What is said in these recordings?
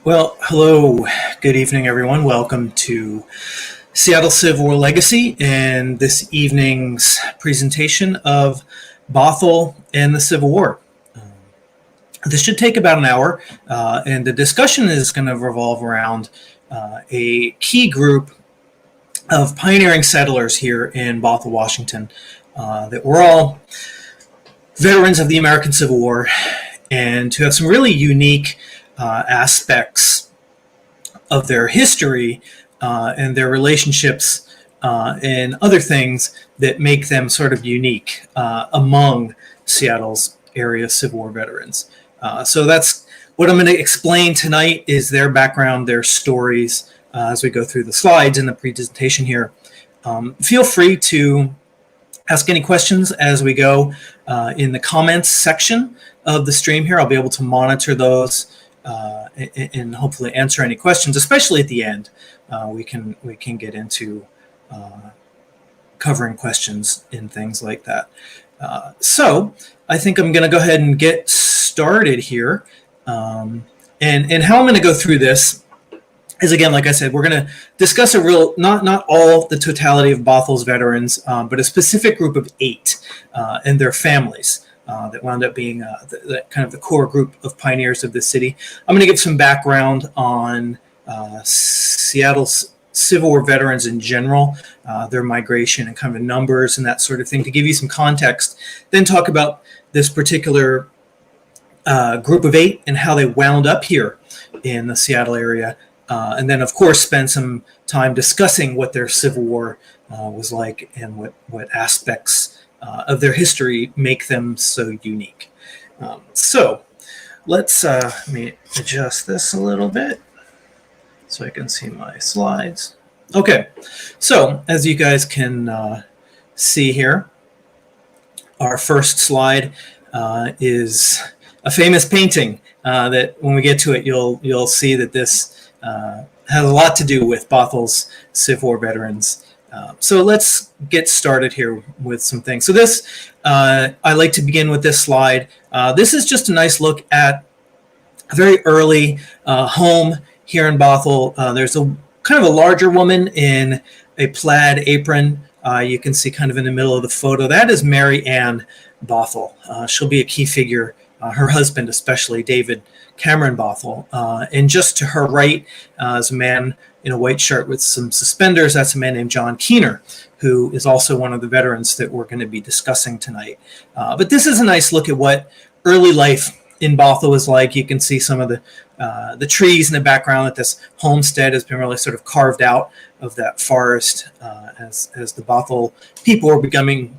Well, hello, good evening, everyone. Welcome to Seattle Civil War Legacy and this evening's presentation of Bothell and the Civil War. This should take about an hour, and the discussion is going to revolve around a key group of pioneering settlers here in Bothell, Washington, that were all veterans of the American Civil War and who have some really unique aspects of their history and their relationships and other things that make them sort of unique among Seattle's area Civil War veterans. So that's what I'm going to explain tonight is their background, their stories as we go through the slides in the presentation here. Feel free to ask any questions as we go in the comments section of the stream here. I'll be able to monitor those and hopefully answer any questions, especially at the end. We can get into covering questions and things like that. So I think I'm going to go ahead and get started here. And how I'm going to go through this is, again, like I said, we're going to discuss not all the totality of Bothell's veterans, but a specific group of 8 and their families that wound up being kind of the core group of pioneers of this city. I'm going to give some background on Seattle's Civil War veterans in general, their migration and kind of numbers and that sort of thing to give you some context, then talk about this particular group of 8 and how they wound up here in the Seattle area. And then, of course, spend some time discussing what their Civil War was like and what aspects of their history make them so unique. So let me adjust this a little bit so I can see my slides. Okay, so as you guys can see here, our first slide is a famous painting that when we get to it, you'll see that this has a lot to do with Bothell's Civil War veterans. So let's get started here with some things. So this, I like to begin with this slide. This is just a nice look at a very early home here in Bothell. There's a kind of a larger woman in a plaid apron. You can see kind of in the middle of the photo. That is Mary Ann Bothell. She'll be a key figure. Her husband, especially David Cameron Bothell. And just to her right is a man in a white shirt with some suspenders. That's a man named John Keener, who is also one of the veterans that we're going to be discussing tonight. But this is a nice look at what early life in Bothell was like. You can see some of the trees in the background. That this homestead has been really sort of carved out of that forest as the Bothell people were beginning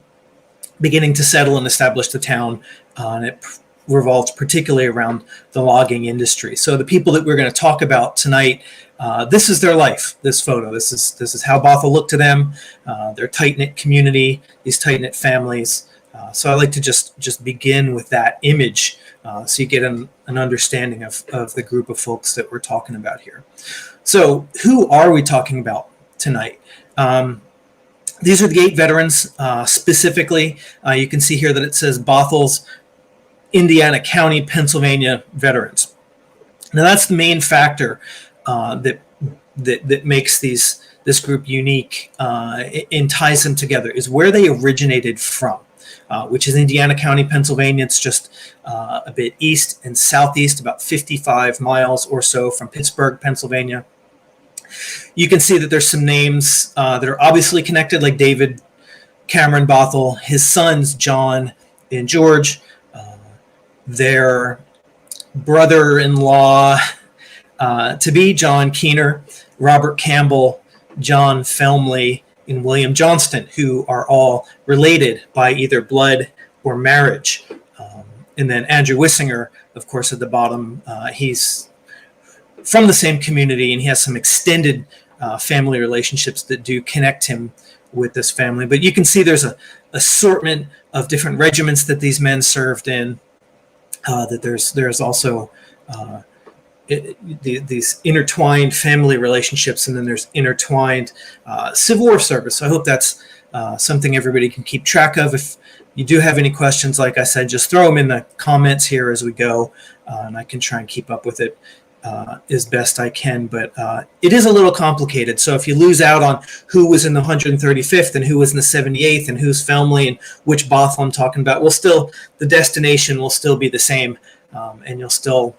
to settle and establish the town. And it revolves particularly around the logging industry. So the people that we're going to talk about tonight, this is their life, this photo. This is how Bothell looked to them, their tight-knit community, these tight-knit families. So I like to just begin with that image so you get an understanding of the group of folks that we're talking about here. So who are we talking about tonight? These are the 8 veterans specifically. You can see here that it says Bothell's Indiana County, Pennsylvania veterans. Now that's the main factor that makes this group unique and ties them together is where they originated from, which is Indiana County, Pennsylvania. It's just a bit east and southeast, about 55 miles or so from Pittsburgh, Pennsylvania. You can see that there's some names that are obviously connected, like David Cameron Bothell, his sons John and George, their brother-in-law to be John Keener, Robert Campbell, John Felmley, and William Johnston, who are all related by either blood or marriage. And then Andrew Wissinger, of course, at the bottom, he's from the same community, and he has some extended family relationships that do connect him with this family. But you can see there's an assortment of different regiments that these men served in. That there's also these intertwined family relationships, and then there's intertwined Civil War service. So I hope that's something everybody can keep track of. If you do have any questions, like I said, just throw them in the comments here as we go, and I can try and keep up with it. as best I can, but it is a little complicated. So if you lose out on who was in the 135th and who was in the 78th and who's Felmley and which Bothell I'm talking about, the destination will still be the same, and you'll still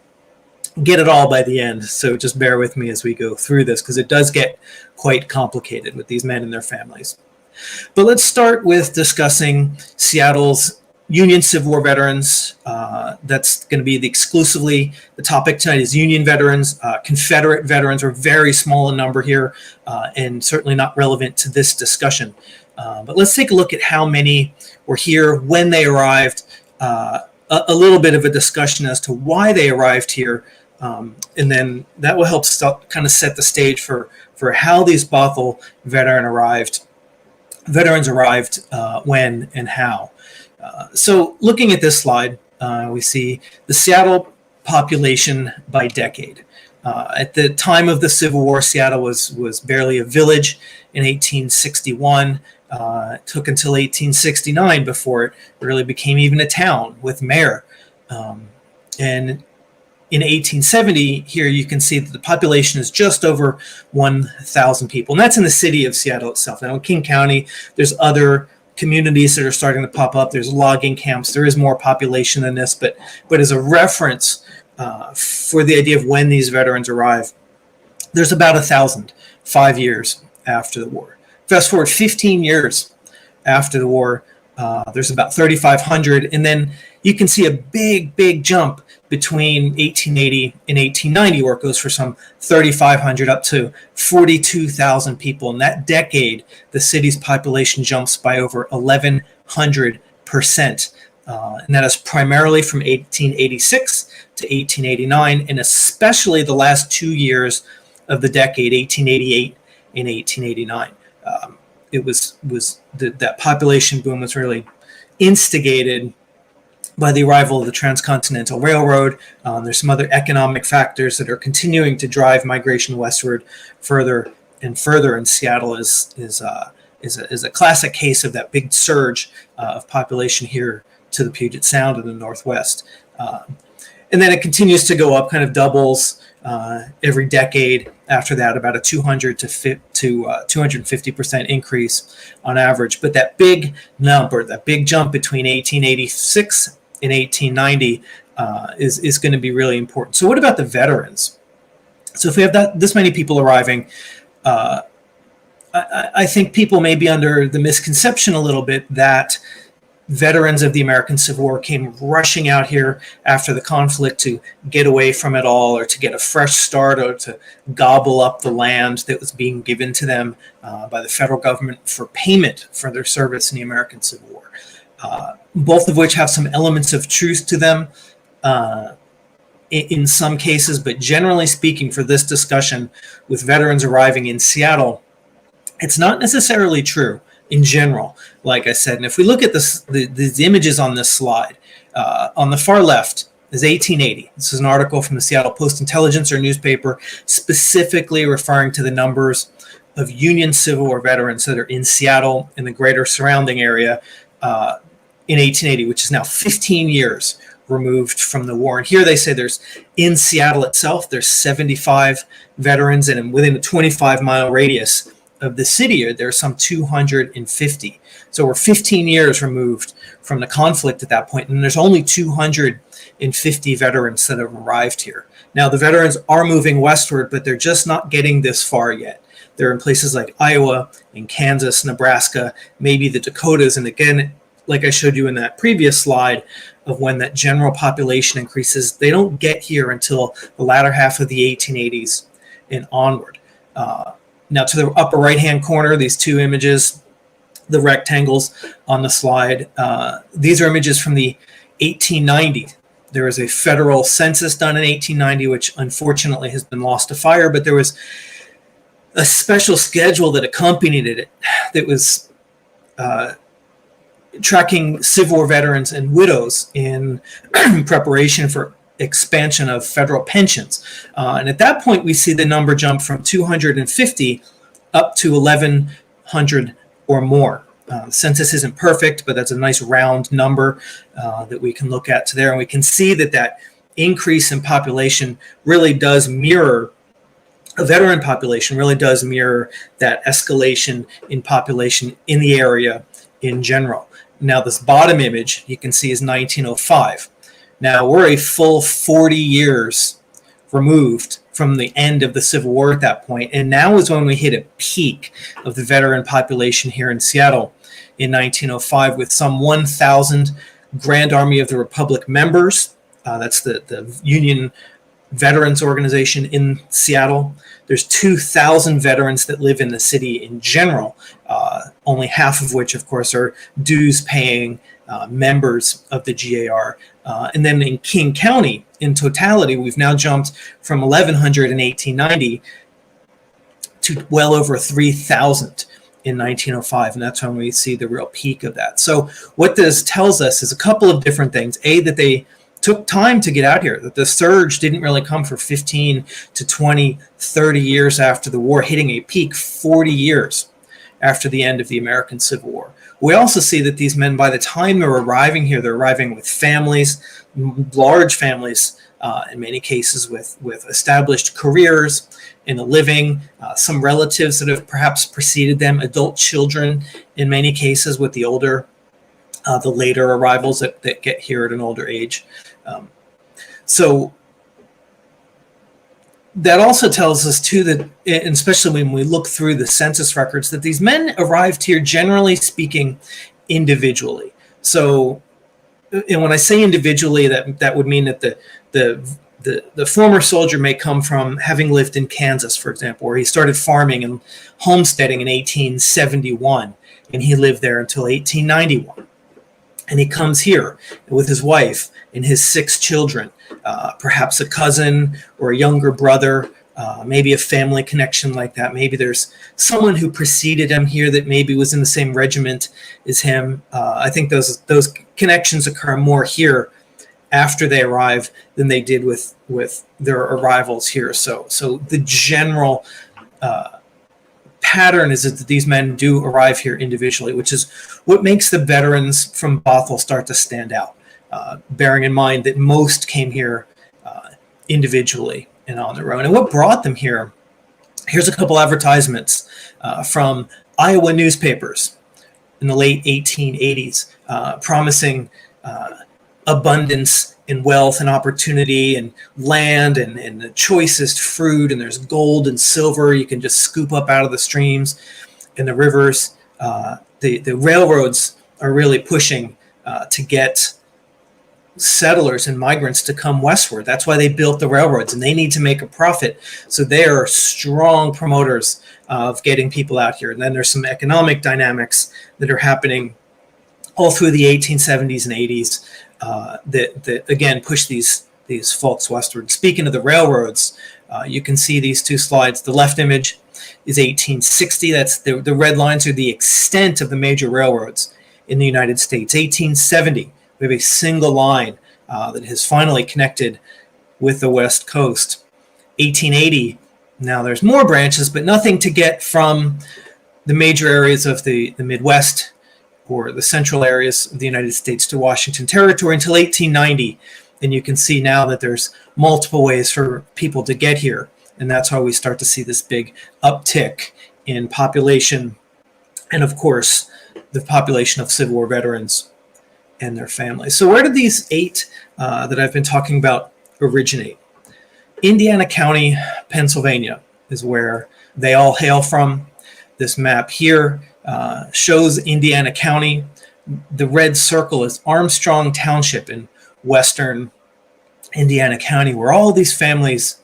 get it all by the end. So just bear with me as we go through this, because it does get quite complicated with these men and their families. But let's start with discussing Seattle's Union Civil War veterans. That's going to be exclusively the topic tonight is Union veterans. Confederate veterans are very small in number here, and certainly not relevant to this discussion. But let's take a look at how many were here when they arrived, a little bit of a discussion as to why they arrived here, and then that will help kind of set the stage for how these Bothell veterans arrived, when and how. So looking at this slide, we see the Seattle population by decade. At the time of the Civil War, Seattle was barely a village in 1861. It took until 1869 before it really became even a town with mayor. And in 1870, here you can see that the population is just over 1,000 people. And that's in the city of Seattle itself. Now in King County, there's other communities that are starting to pop up. There's logging camps. There is more population than this, but as a reference for the idea of when these veterans arrive, there's about 1,000, 5 years after the war. Fast forward 15 years after the war, there's about 3,500, and then you can see a big jump between 1880 and 1890, where it goes for some 3,500 up to 42,000 people. In that decade, the city's population jumps by over 1,100%. And that is primarily from 1886 to 1889, and especially the last 2 years of the decade, 1888 and 1889. That population boom was really instigated by the arrival of the Transcontinental Railroad. There's some other economic factors that are continuing to drive migration westward further and further, and Seattle is a classic case of that big surge of population here to the Puget Sound in the Northwest. And then it continues to go up, kind of doubles every decade after that, about a 200 to 250% increase on average. But that big number, that big jump between 1886 and 1890 is going to be really important. So what about the veterans? So if we have this many people arriving, I think people may be under the misconception a little bit that veterans of the American Civil War came rushing out here after the conflict to get away from it all, or to get a fresh start, or to gobble up the land that was being given to them by the federal government for payment for their service in the American Civil War. Both of which have some elements of truth to them in some cases, but generally speaking, for this discussion with veterans arriving in Seattle, it's not necessarily true in general, like I said. And if we look at these images on this slide, on the far left is 1880. This is an article from the Seattle Post-Intelligencer newspaper, specifically referring to the numbers of Union Civil War veterans that are in Seattle and the greater surrounding area in 1880, which is now 15 years removed from the war. And here they say in Seattle itself, there's 75 veterans, and within a 25-mile radius of the city, there's some 250. So we're 15 years removed from the conflict at that point, and there's only 250 veterans that have arrived here. Now, the veterans are moving westward, but they're just not getting this far yet. They're in places like Iowa and Kansas, Nebraska, maybe the Dakotas, and again, like I showed you in that previous slide of when that general population increases, they don't get here until the latter half of the 1880s and onward. Now, to the upper right-hand corner, these two images, the rectangles on the slide, these are images from the 1890s. There was a federal census done in 1890, which unfortunately has been lost to fire, but there was a special schedule that accompanied it that was tracking Civil War veterans and widows in preparation for expansion of federal pensions. And at that point, we see the number jump from 250 up to 1,100 or more. The census isn't perfect, but that's a nice round number that we can look at to there. And we can see that increase in population really does mirror, a veteran population really does mirror that escalation in population in the area in general. Now, this bottom image you can see is 1905. Now, we're a full 40 years removed from the end of the Civil War at that point, and now is when we hit a peak of the veteran population here in Seattle in 1905 with some 1,000 Grand Army of the Republic members. That's the Union Veterans Organization in Seattle. There's 2,000 veterans that live in the city in general, only half of which, of course, are dues-paying members of the GAR. And then in King County, in totality, we've now jumped from 1,100 in 1890 to well over 3,000 in 1905, and that's when we see the real peak of that. So what this tells us is a couple of different things. A, that they took time to get out here, that the surge didn't really come for 15 to 20, 30 years after the war, hitting a peak 40 years after the end of the American Civil War. We also see that these men, by the time they're arriving here, they're arriving with families, large families, in many cases with established careers and a living, some relatives that have perhaps preceded them, adult children in many cases with the later arrivals that get here at an older age. So that also tells us, too, that, and especially when we look through the census records, that these men arrived here, generally speaking, individually. So, and when I say individually, that would mean that the former soldier may come from having lived in Kansas, for example, where he started farming and homesteading in 1871, and he lived there until 1891. And he comes here with his wife and his 6 children, perhaps a cousin or a younger brother, maybe a family connection like that. Maybe there's someone who preceded him here that maybe was in the same regiment as him. I think those connections occur more here after they arrive than they did with their arrivals here. So the general pattern is that these men do arrive here individually, which is what makes the veterans from Bothell start to stand out, bearing in mind that most came here individually and on their own. And what brought them here, here's a couple advertisements from Iowa newspapers in the late 1880s, promising abundance and wealth and opportunity and land and the choicest fruit, and there's gold and silver you can just scoop up out of the streams and the rivers. The railroads are really pushing to get settlers and migrants to come westward. That's why they built the railroads, and they need to make a profit. So they are strong promoters of getting people out here. And then there's some economic dynamics that are happening all through the 1870s and 80s that again push these folks westward. Speaking of the railroads, you can see these two slides. The left image is 1860. That's the red lines are the extent of the major railroads in the United States. 1870, we have a single line that has finally connected with the West Coast. 1880, now there's more branches, but nothing to get from the major areas of the Midwest or the central areas of the United States to Washington Territory until 1890. And you can see now that there's multiple ways for people to get here. And that's how we start to see this big uptick in population. And of course, the population of Civil War veterans and their families. So where did these 8 that I've been talking about originate? Indiana County, Pennsylvania is where they all hail from. This map here shows Indiana County. The red circle is Armstrong Township in western Indiana County, where all these families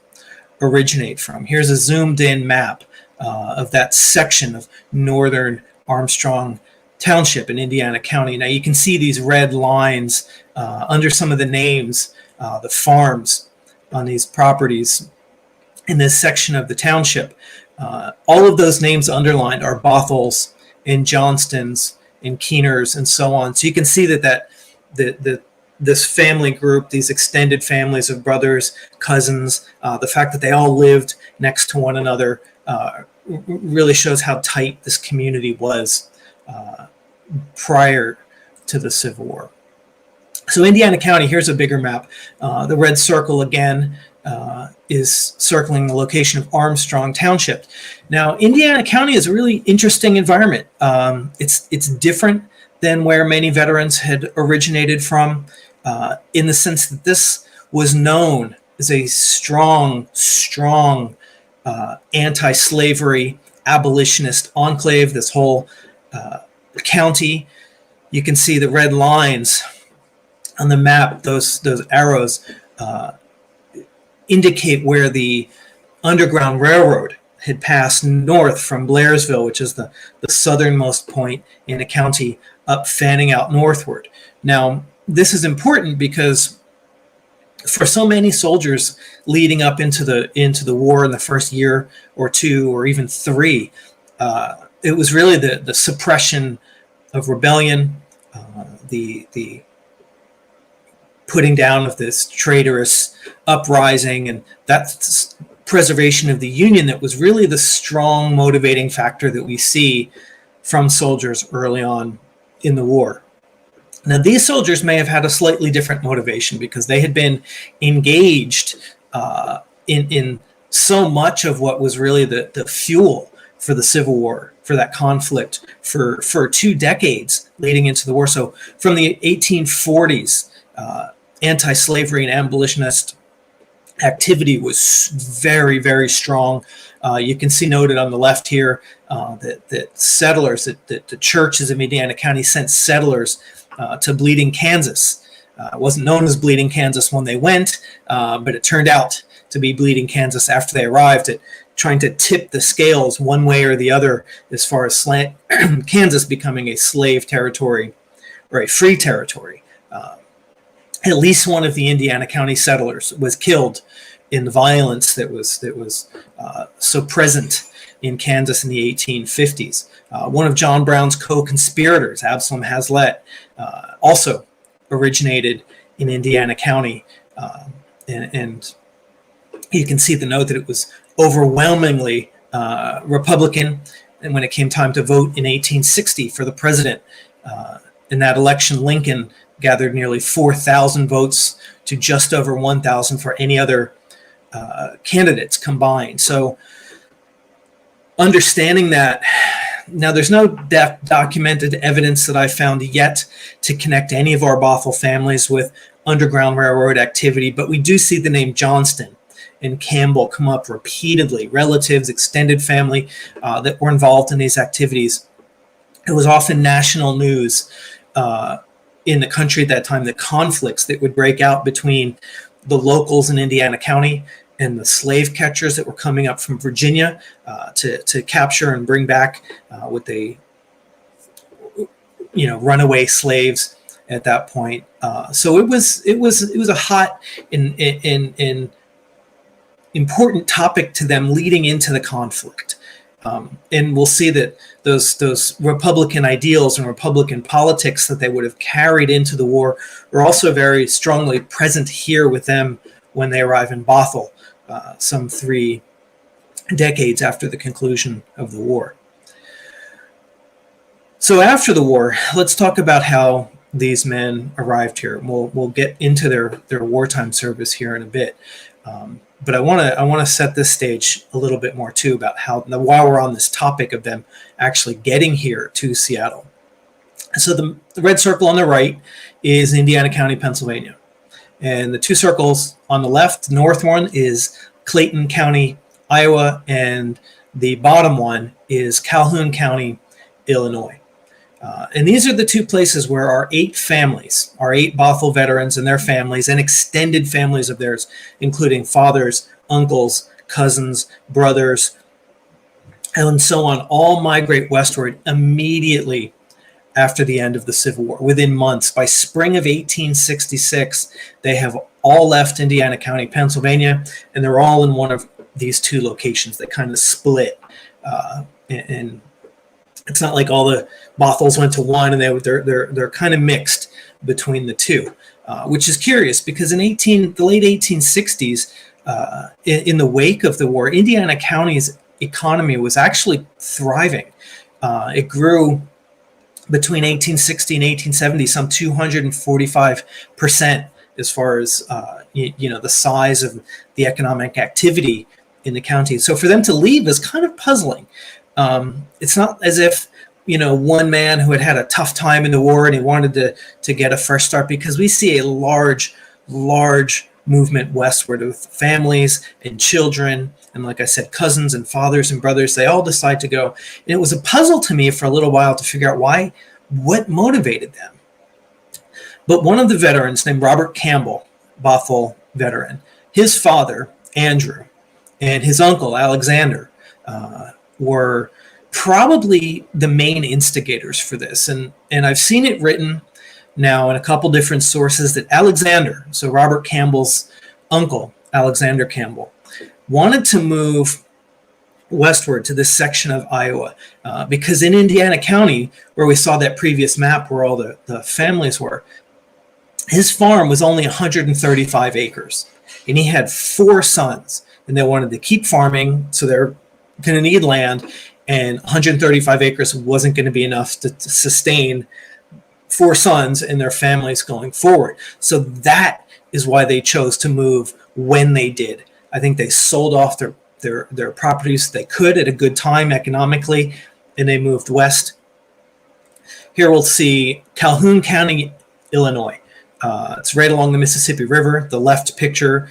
originate from. Here's a zoomed in map of that section of northern Armstrong Township in Indiana County. Now you can see these red lines under some of the names, the farms on these properties in this section of the township. All of those names underlined are Bothells and Johnstons and Keeners and so on. So you can see that this family group, these extended families of brothers, cousins, the fact that they all lived next to one another really shows how tight this community was prior to the Civil War. So Indiana County, here's a bigger map. The red circle again is circling the location of Armstrong Township. Now, Indiana County is a really interesting environment. It's different than where many veterans had originated from, in the sense that this was known as a strong anti-slavery abolitionist enclave. This whole county, you can see the red lines on the map. Those arrows indicate where the Underground Railroad had passed north from Blairsville, which is the southernmost point in the county, up fanning out northward. Now, this is important because for so many soldiers leading up into the war in the first year or two or even three, it was really the suppression of rebellion, the putting down of this traitorous uprising, and that preservation of the Union that was really the strong motivating factor that we see from soldiers early on in the war. Now, these soldiers may have had a slightly different motivation because they had been engaged in so much of what was really the fuel for the Civil War, for that conflict, for 2 decades leading into the war. So from the 1840s, anti-slavery and abolitionist activity was very, very strong. You can see noted on the left here that settlers, that the churches of Indiana County sent settlers to Bleeding, Kansas. It wasn't known as Bleeding, Kansas when they went, but it turned out to be Bleeding, Kansas after they arrived, at trying to tip the scales one way or the other as far as Kansas becoming a slave territory or a free territory. At least one of the Indiana County settlers was killed in the violence that was so present in Kansas in the 1850s. One of John Brown's co-conspirators, Absalom Hazlitt, also originated in Indiana County, and you can see the note that it was overwhelmingly Republican. And when it came time to vote in 1860 for the president, in that election, Lincoln gathered nearly 4,000 votes to just over 1,000 for any other candidates combined. So understanding that, now there's no documented evidence that I found yet to connect any of our Bothell families with Underground Railroad activity, but we do see the name Johnston and Campbell come up repeatedly, relatives, extended family that were involved in these activities. It was often national news in the country at that time, the conflicts that would break out between the locals in Indiana County and the slave catchers that were coming up from Virginia to capture and bring back what they, runaway slaves at that point. So it was a hot and important topic to them leading into the conflict. And we'll see that those Republican ideals and Republican politics that they would have carried into the war are also very strongly present here with them when they arrive in Bothell, some 3 decades after the conclusion of the war. So after the war, let's talk about how these men arrived here. We'll get into their wartime service here in a bit. But I want to set this stage a little bit more too about how, while we're on this topic of them actually getting here to Seattle. So the red circle on the right is Indiana County, Pennsylvania. And the 2 circles on the left, the north one is Clayton County, Iowa, and the bottom one is Calhoun County, Illinois. And these are the 2 places where our 8 families, our 8 Bothell veterans and their families and extended families of theirs, including fathers, uncles, cousins, brothers, and so on, all migrate westward immediately after the end of the Civil War, within months. By spring of 1866, they have all left Indiana County, Pennsylvania, and they're all in one of these 2 locations. They kind of split, and it's not like all the Bothells went to one, and they're kind of mixed between the 2, which is curious because in the late 1860s, in the wake of the war, Indiana County's economy was actually thriving. It grew between 1860 and 1870, some 245% as far as the size of the economic activity in the county. So for them to leave is kind of puzzling. It's not as if one man who had a tough time in the war and he wanted to get a fresh start, because we see a large movement westward with families and children, and like I said, cousins and fathers and brothers. They all decide to go. And it was a puzzle to me for a little while to figure out what motivated them. But one of the veterans named Robert Campbell, Bothell veteran, his father, Andrew, and his uncle, Alexander, were probably the main instigators for this. And I've seen it written now in a couple different sources that Alexander, so Robert Campbell's uncle, Alexander Campbell, wanted to move westward to this section of Iowa because in Indiana County, where we saw that previous map where all the families were, his farm was only 135 acres, and he had 4 sons, and they wanted to keep farming, so they're going to need land, and 135 acres wasn't going to be enough to sustain 4 sons and their families going forward. So that is why they chose to move when they did. I think they sold off their properties they could at a good time economically, and they moved west. Here we'll see Calhoun County, Illinois. It's right along the Mississippi River. The left picture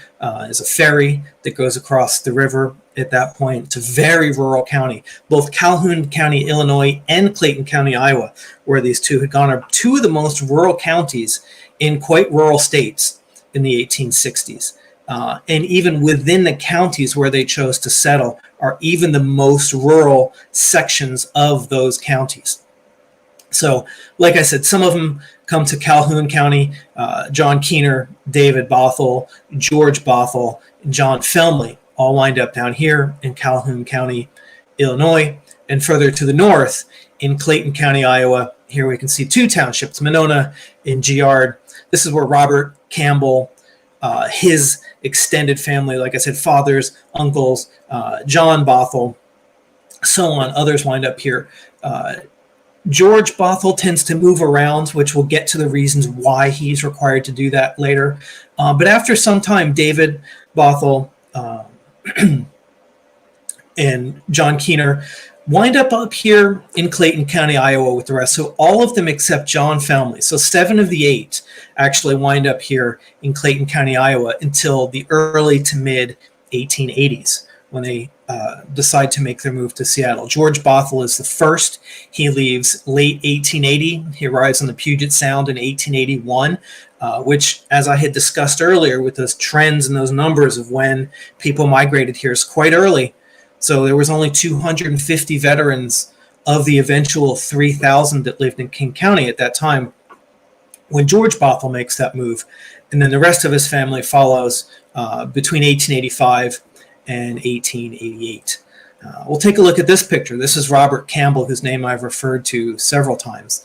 is a ferry that goes across the river at that point. It's a very rural county. Both Calhoun County, Illinois, and Clayton County, Iowa, where these two had gone, are 2 of the most rural counties in quite rural states in the 1860s. And even within the counties where they chose to settle are even the most rural sections of those counties. So, like I said, some of them come to Calhoun County. John Keener, David Bothell, George Bothell, and John Felmley all wind up down here in Calhoun County, Illinois. And further to the north in Clayton County, Iowa, here we can see 2 townships, Monona and Giard. This is where Robert Campbell, his extended family, like I said, fathers, uncles, John Bothell, so on, others wind up here. George Bothell tends to move around, which we'll get to the reasons why he's required to do that later. But after some time, David Bothell and John Keener wind up here in Clayton County, Iowa with the rest. So all of them except John Felmley. So 7 of the 8 actually wind up here in Clayton County, Iowa until the early to mid 1880s when they decide to make their move to Seattle. George Bothell is the first. He leaves late 1880. He arrives on the Puget Sound in 1881, which, as I had discussed earlier with those trends and those numbers of when people migrated here, is quite early. So there was only 250 veterans of the eventual 3,000 that lived in King County at that time when George Bothell makes that move. And then the rest of his family follows between 1885 and 1888. We'll take a look at this picture. This is Robert Campbell, whose name I've referred to several times.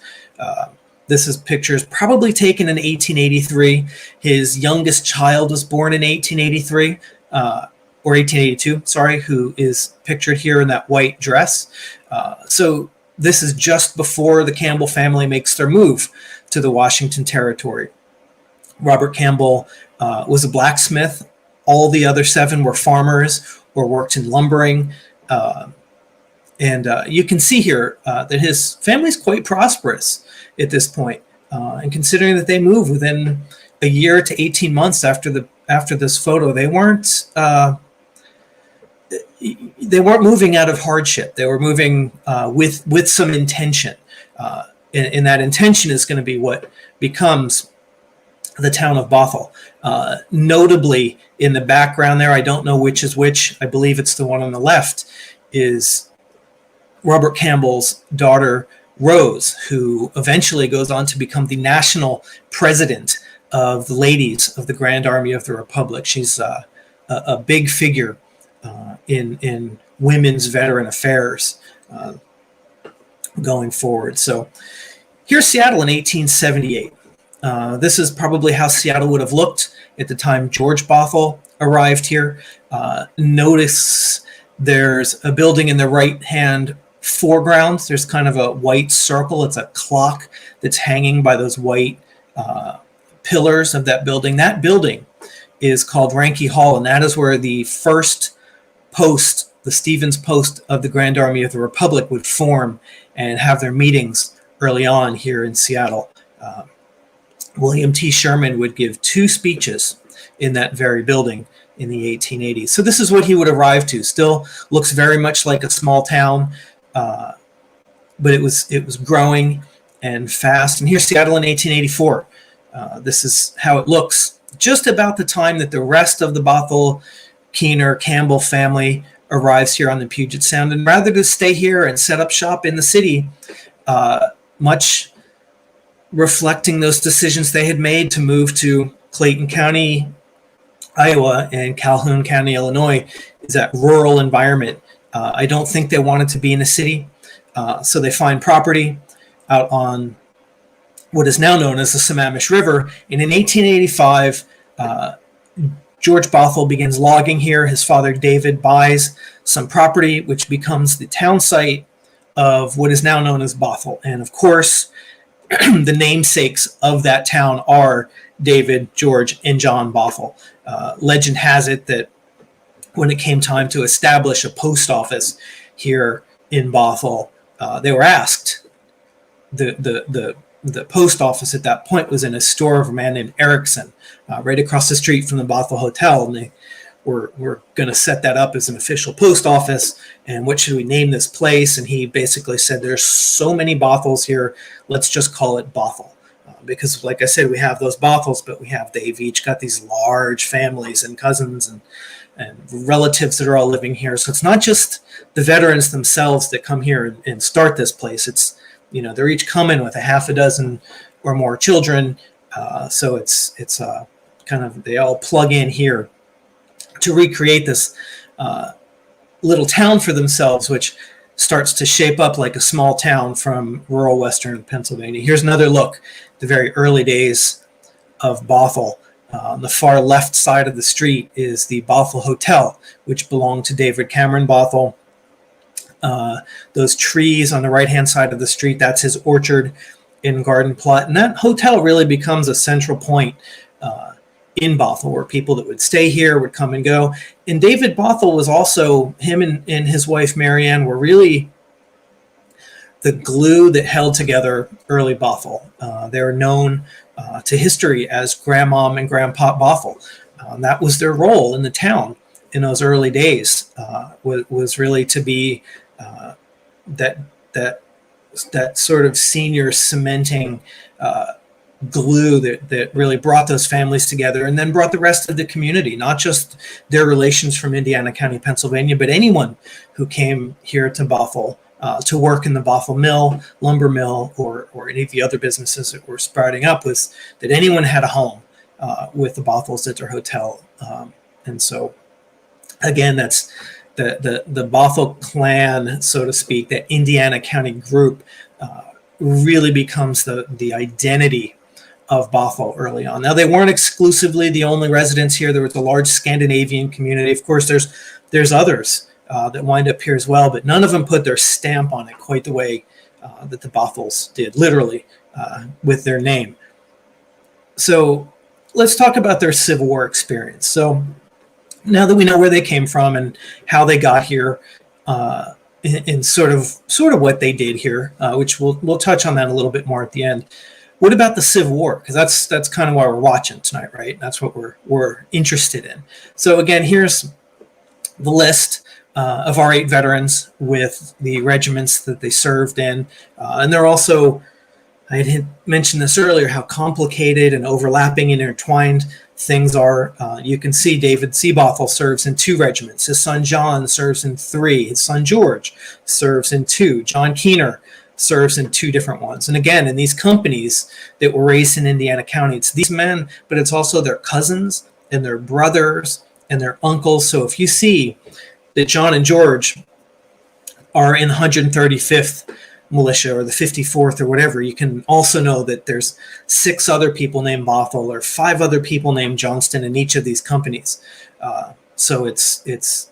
This is pictures probably taken in 1883. His youngest child was born in 1883, or 1882, sorry, who is pictured here in that white dress. So this is just before the Campbell family makes their move to the Washington Territory. Robert Campbell was a blacksmith. All the other 7 were farmers or worked in lumbering. And you can see here that his family is quite prosperous at this point. And considering that they moved within a year to 18 months after this photo, they weren't moving out of hardship. They were moving with some intention. And that intention is going to be what becomes the town of Bothell. Notably, in the background there, I don't know which is which, I believe it's the one on the left, is Robert Campbell's daughter, Rose, who eventually goes on to become the national president of the Ladies of the Grand Army of the Republic. She's a big figure in women's veteran affairs going forward. So here's Seattle in 1878. This is probably how Seattle would have looked at the time George Bothell arrived here. Notice there's a building in the right-hand foreground, there's kind of a white circle. It's a clock that's hanging by those white pillars of that building. That building is called Ranke Hall, and that is where the first post, the Stevens Post of the Grand Army of the Republic, would form and have their meetings early on here in Seattle. William T. Sherman would give 2 speeches in that very building in the 1880s. So this is what he would arrive to. Still looks very much like a small town, but it was growing and fast. And here's Seattle in 1884. This is how it looks just about the time that the rest of the Bothell, Keener, Campbell family arrives here on the Puget Sound. And rather than stay here and set up shop in the city, much reflecting those decisions they had made to move to Clayton County, Iowa, and Calhoun County, Illinois, is that rural environment. I don't think they wanted to be in a city, so they find property out on what is now known as the Sammamish River. And in 1885, George Bothell begins logging here. His father, David, buys some property, which becomes the town site of what is now known as Bothell. And of course, the namesakes of that town are David, George, and John Bothell. Legend has it that when it came time to establish a post office here in Bothell, they were asked. The post office at that point was in a store of a man named Erickson, right across the street from the Bothell Hotel, and they were going to set that up as an official post office. And what should we name this place? And he basically said, "There's so many Bothells here, let's just call it Bothell." Because, like I said, we have those Bothells, but they've each got these large families and cousins and relatives that are all living here. So it's not just the veterans themselves that come here and start this place. It's, they're each coming with a half a dozen or more children. So it's kind of, they all plug in here to recreate this little town for themselves, which starts to shape up like a small town from rural western Pennsylvania. Here's another look, the very early days of Bothell. On the far left side of the street is the Bothell Hotel, which belonged to David Cameron Bothell. Those trees on the right-hand side of the street, that's his orchard and garden plot. And that hotel really becomes a central point in Bothell, where people that would stay here would come and go. And David Bothell was also, him and his wife Marianne were really the glue that held together early Bothell. They were known to history as Grandmom and Grandpa Bothell. That was their role in the town in those early days, was really to be that sort of senior cementing glue that really brought those families together, and then brought the rest of the community, not just their relations from Indiana County, Pennsylvania, but anyone who came here to Bothell to work in the Bothell mill, lumber mill, or any of the other businesses that were sprouting up, was that anyone had a home with the Bothells at their hotel. And so, again, that's the Bothell clan, so to speak, that Indiana County group really becomes the identity of Bothell early on. Now, they weren't exclusively the only residents here. There was a large Scandinavian community. Of course, there's others that wind up here as well, but none of them put their stamp on it quite the way that the Bothells did, literally, with their name. So let's talk about their Civil War experience. So now that we know where they came from and how they got here, and sort of what they did here, which we'll touch on that a little bit more at the end. What about the Civil War? Because that's kind of why we're watching tonight, right? That's what we're interested in. So again, here's the list of our 8 veterans with the regiments that they served in, and they're also, I had mentioned this earlier, how complicated and overlapping and intertwined things are. You can see David C. Bothell serves in 2 regiments. His son John serves in 3. His son George serves in 2. John Keener serves in 2 different ones. And again, in these companies that were raised in Indiana County, it's these men, but it's also their cousins and their brothers and their uncles. So if you see that John and George are in the 135th militia or the 54th or whatever, you can also know that there's 6 other people named Bothell or 5 other people named Johnston in each of these companies. So it's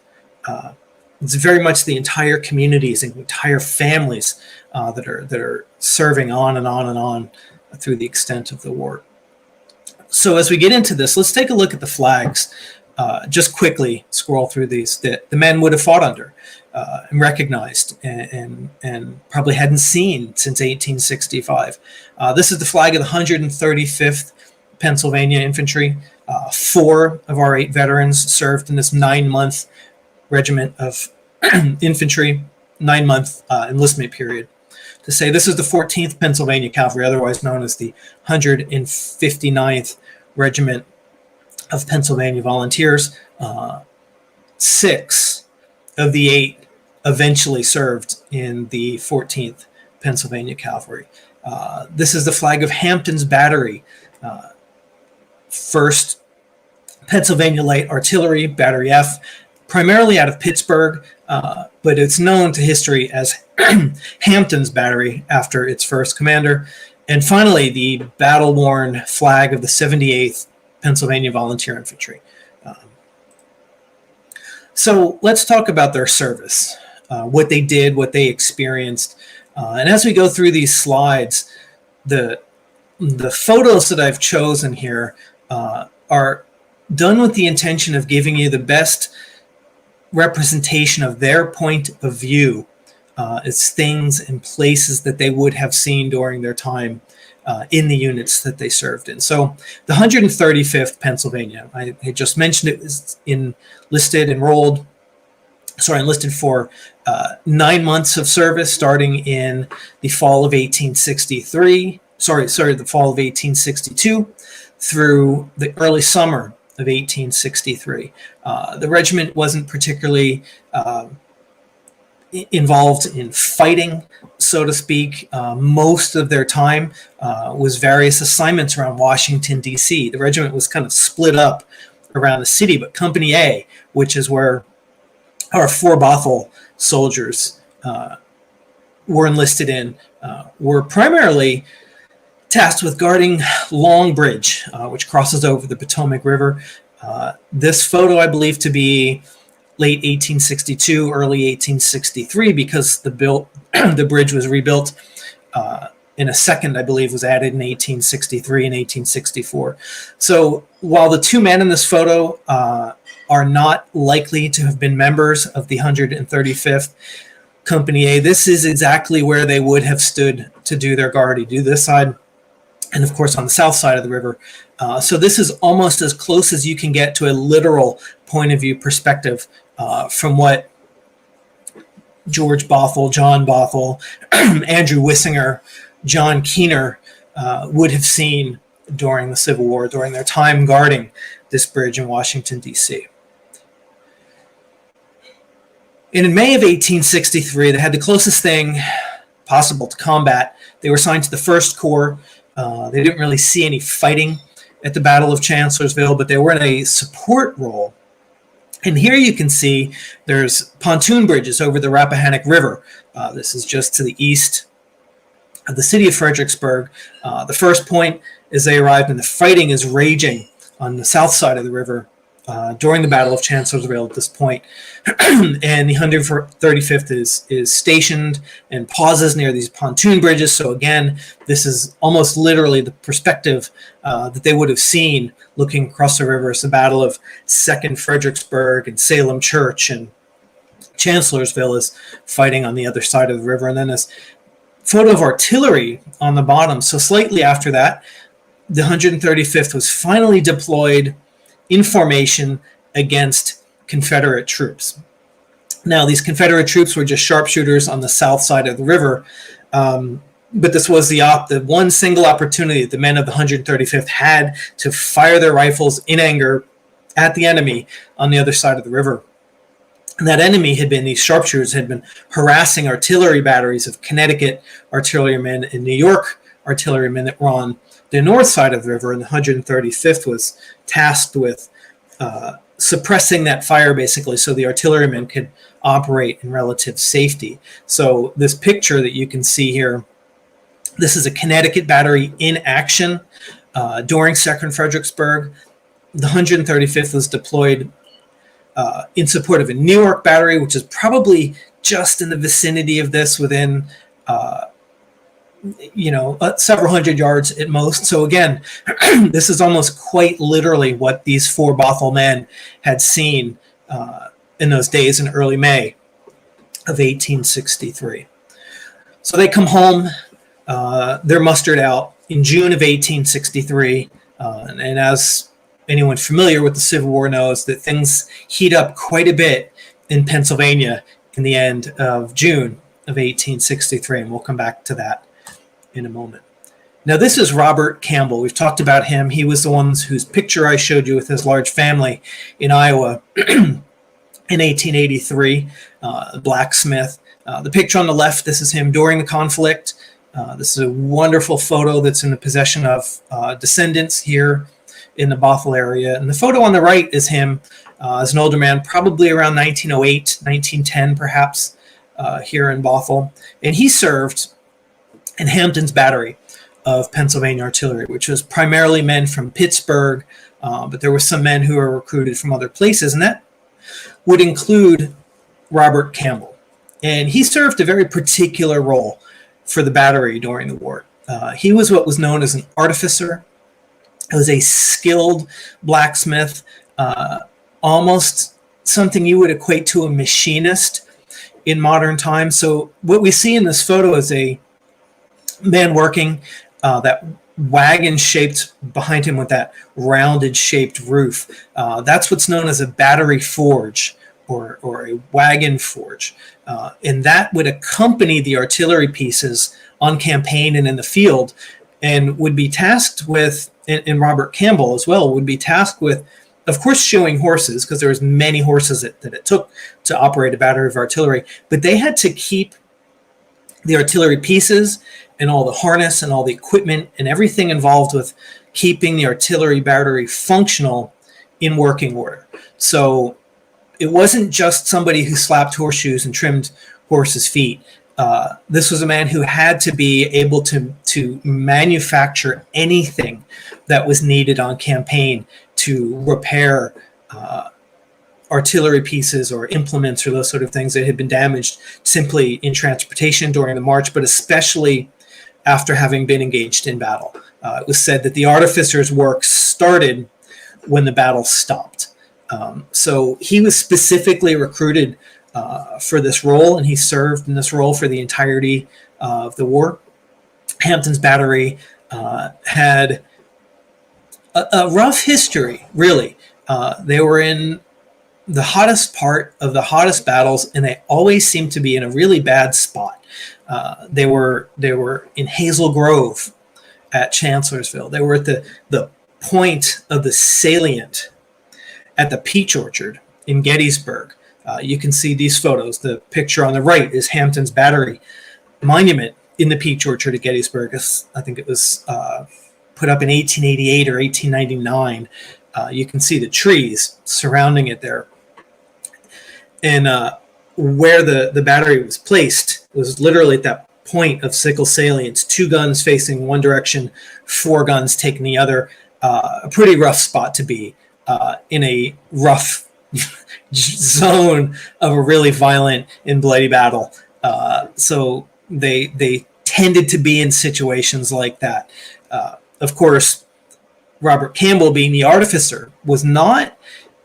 it's very much the entire communities and entire families that are serving on and on and on through the extent of the war. So as we get into this, let's take a look at the flags. Just quickly scroll through these that the men would have fought under and recognized and probably hadn't seen since 1865. This is the flag of the 135th Pennsylvania Infantry. 4 of our 8 veterans served in this 9-month regiment of infantry, 9-month enlistment period. To say this is the 14th Pennsylvania Cavalry, otherwise known as the 159th Regiment of Pennsylvania Volunteers. 6 of the 8 eventually served in the 14th Pennsylvania Cavalry. This is the flag of Hamptons Battery, 1st Pennsylvania Light Artillery, Battery F, primarily out of Pittsburgh, but it's known to history as Hamptons Battery after its first commander. And finally, the battle-worn flag of the 78th Pennsylvania Volunteer Infantry. So let's talk about their service, what they did, what they experienced. And as we go through these slides, the photos that I've chosen here are done with the intention of giving you the best representation of their point of view. It's things and places that they would have seen during their time in the units that they served in. So the 135th Pennsylvania, I just mentioned it was enlisted for 9 months of service starting in the fall of 1863, the fall of 1862 through the early summer of 1863. The regiment wasn't particularly involved in fighting, so to speak. Most of their time was various assignments around Washington, D.C. The regiment was kind of split up around the city, but Company A, which is where our 4 Bothell soldiers were enlisted in, were primarily tasked with guarding Long Bridge, which crosses over the Potomac River. This photo, I believe, to be late 1862, early 1863, because the bridge was rebuilt in a second, I believe, was added in 1863 and 1864. So while the 2 men in this photo are not likely to have been members of the 135th Company A, this is exactly where they would have stood to do their guard. You do this side, and of course on the south side of the river. So this is almost as close as you can get to a literal point of view perspective from what George Bothell, John Bothell, Andrew Wissinger, John Keener would have seen during the Civil War, during their time guarding this bridge in Washington, D.C. In May of 1863, they had the closest thing possible to combat. They were assigned to the 1st Corps. They didn't really see any fighting at the Battle of Chancellorsville, but they were in a support role. And here you can see there's pontoon bridges over the Rappahannock River. This is just to the east of the city of Fredericksburg. The first point is they arrived, and the fighting is raging on the south side of the river during the Battle of Chancellorsville at this point. And the 135th is stationed and pauses near these pontoon bridges. So again, this is almost literally the perspective that they would have seen looking across the river. It's the Battle of 2nd Fredericksburg and Salem Church, and Chancellorsville is fighting on the other side of the river. And then this photo of artillery on the bottom. So slightly after that, the 135th was finally deployed in formation against Confederate troops. Now, these Confederate troops were just sharpshooters on the south side of the river, but this was the one single opportunity that the men of the 135th had to fire their rifles in anger at the enemy on the other side of the river. And that enemy these sharpshooters had been harassing artillery batteries of Connecticut artillerymen and New York artillerymen that were on the north side of the river, and the 135th was tasked with suppressing that fire, basically, so the artillerymen could operate in relative safety. So this picture that you can see here, this is a Connecticut battery in action during 2nd Fredericksburg. The 135th was deployed in support of a New York battery, which is probably just in the vicinity of this, within several hundred yards at most. So again, this is almost quite literally what these 4 Bothell men had seen in those days in early May of 1863. So they come home. They're mustered out in June of 1863. And as anyone familiar with the Civil War knows, that things heat up quite a bit in Pennsylvania in the end of June of 1863. And we'll come back to that in a moment. Now, this is Robert Campbell. We've talked about him. He was the one whose picture I showed you with his large family in Iowa in 1883, blacksmith. The picture on the left, this is him during the conflict. This is a wonderful photo that's in the possession of descendants here in the Bothell area. And the photo on the right is him as an older man, probably around 1908, 1910 perhaps, here in Bothell. And he served in Hamptons Battery of Pennsylvania Artillery, which was primarily men from Pittsburgh, but there were some men who were recruited from other places, and that would include Robert Campbell. And he served a very particular role for the battery during the war. He was what was known as an artificer. He was a skilled blacksmith, almost something you would equate to a machinist in modern times. So what we see in this photo is a man working that wagon shaped behind him with that rounded shaped roof. That's what's known as a battery forge or a wagon forge. And that would accompany the artillery pieces on campaign and in the field, and would be tasked with, and Robert Campbell as well, would be tasked with, of course, shoeing horses, because there was many horses that it took to operate a battery of artillery, but they had to keep the artillery pieces and all the harness and all the equipment and everything involved with keeping the artillery battery functional in working order. So it wasn't just somebody who slapped horseshoes and trimmed horses' feet. This was a man who had to be able to manufacture anything that was needed on campaign to repair artillery pieces or implements or those sort of things that had been damaged simply in transportation during the march, but especially after having been engaged in battle. It was said that the artificer's work started when the battle stopped. So he was specifically recruited for this role, and he served in this role for the entirety of the war. Hamptons Battery had a rough history, really. They were in the hottest part of the hottest battles, and they always seemed to be in a really bad spot. They were in Hazel Grove at Chancellorsville. They were at the point of the salient at the Peach Orchard in Gettysburg. You can see these photos. The picture on the right is Hamptons Battery monument in the Peach Orchard at Gettysburg. I think it was put up in 1888 or 1899. You can see the trees surrounding it there. And where the battery was placed was literally at that point of sickle salience, 2 guns facing one direction, 4 guns taking the other. A pretty rough spot to be in a rough zone of a really violent and bloody battle. So they tended to be in situations like that. Of course, Robert Campbell, being the artificer, was not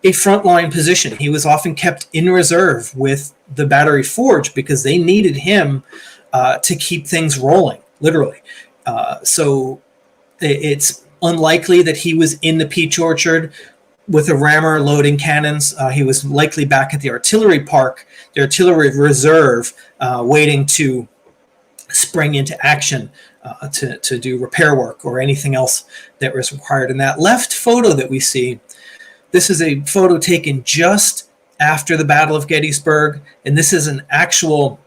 a frontline position. He was often kept in reserve with the battery forge because they needed him to keep things rolling, literally. So it's unlikely that he was in the Peach Orchard with a rammer loading cannons. He was likely back at the artillery park, the artillery reserve, waiting to spring into action to do repair work or anything else that was required. In that left photo that we see, this is a photo taken just after the Battle of Gettysburg, and this is an actual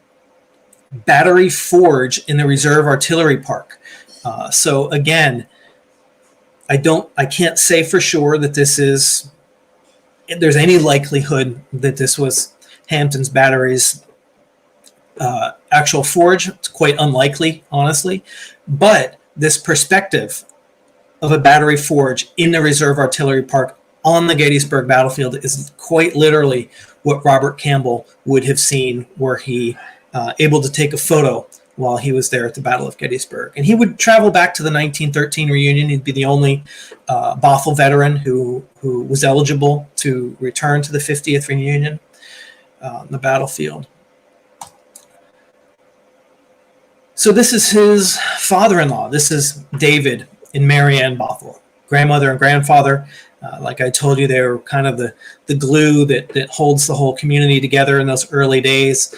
battery forge in the reserve artillery park. So again, I can't say for sure that there's any likelihood that this was Hamptons Battery's actual forge. It's quite unlikely, honestly. But this perspective of a battery forge in the reserve artillery park on the Gettysburg battlefield is quite literally what Robert Campbell would have seen were he able to take a photo while he was there at the Battle of Gettysburg. And he would travel back to the 1913 reunion. He'd be the only Bothell veteran who was eligible to return to the 50th reunion on the battlefield. So this is his father-in-law. This is David and Mary Ann Bothell, grandmother and grandfather. Like I told you, they were kind of the glue that holds the whole community together in those early days.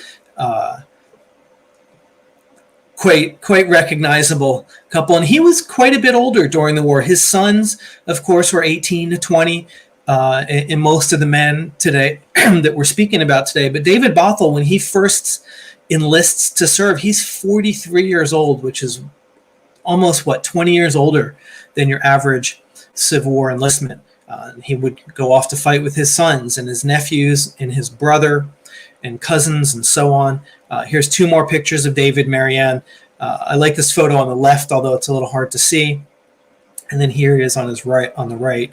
Quite recognizable couple. And he was quite a bit older during the war. His sons, of course, were 18 to 20, and most of the men today that we're speaking about today. But David Bothell, when he first enlists to serve, he's 43 years old, which is almost 20 years older than your average Civil War enlistment. He would go off to fight with his sons and his nephews and his brother and cousins and so on. Here's two more pictures of David, Mary Ann. I like this photo on the left, although it's a little hard to see. And then here he is on the right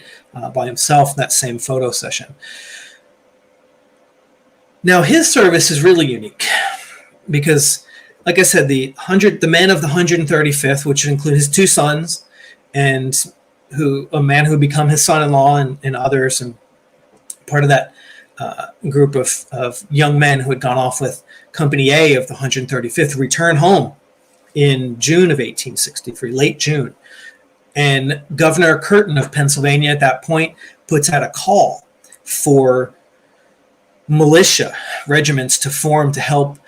by himself in that same photo session. Now his service is really unique because, like I said, the men of the 135th, which include his two sons and a man who would become his son-in-law and others, and part of that group of young men who had gone off with Company A of the 135th, return home in June of 1863, late June. And Governor Curtin of Pennsylvania at that point puts out a call for militia regiments to form to help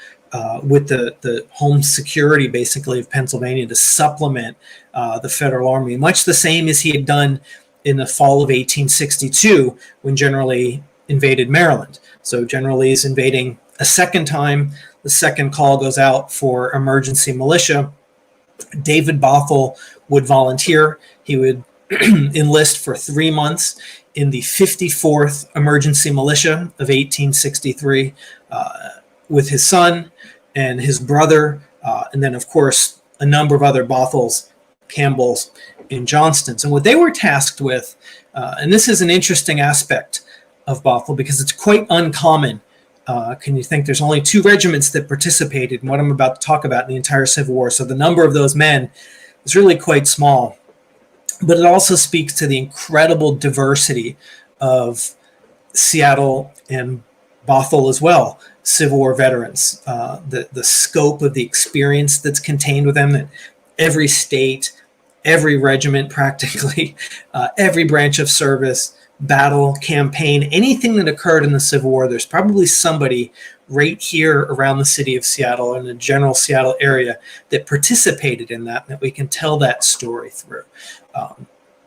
with the home security, basically, of Pennsylvania to supplement the Federal Army, much the same as he had done in the fall of 1862 when General Lee invaded Maryland. So General Lee is invading a second time. The second call goes out for emergency militia. David Bothell would volunteer. He would enlist for 3 months in the 54th Emergency Militia of 1863 with his son and his brother, and then, of course, a number of other Bothells, Campbells, and Johnstons. And what they were tasked with, and this is an interesting aspect of Bothell because it's quite uncommon. Can you think there's only 2 regiments that participated in what I'm about to talk about in the entire Civil War? So the number of those men is really quite small. But it also speaks to the incredible diversity of Seattle and Bothell as well, Civil War veterans. The scope of the experience that's contained with them, that every state, every regiment practically, every branch of service, battle, campaign, anything that occurred in the Civil War, there's probably somebody right here around the city of Seattle and the general Seattle area that participated in that we can tell that story through.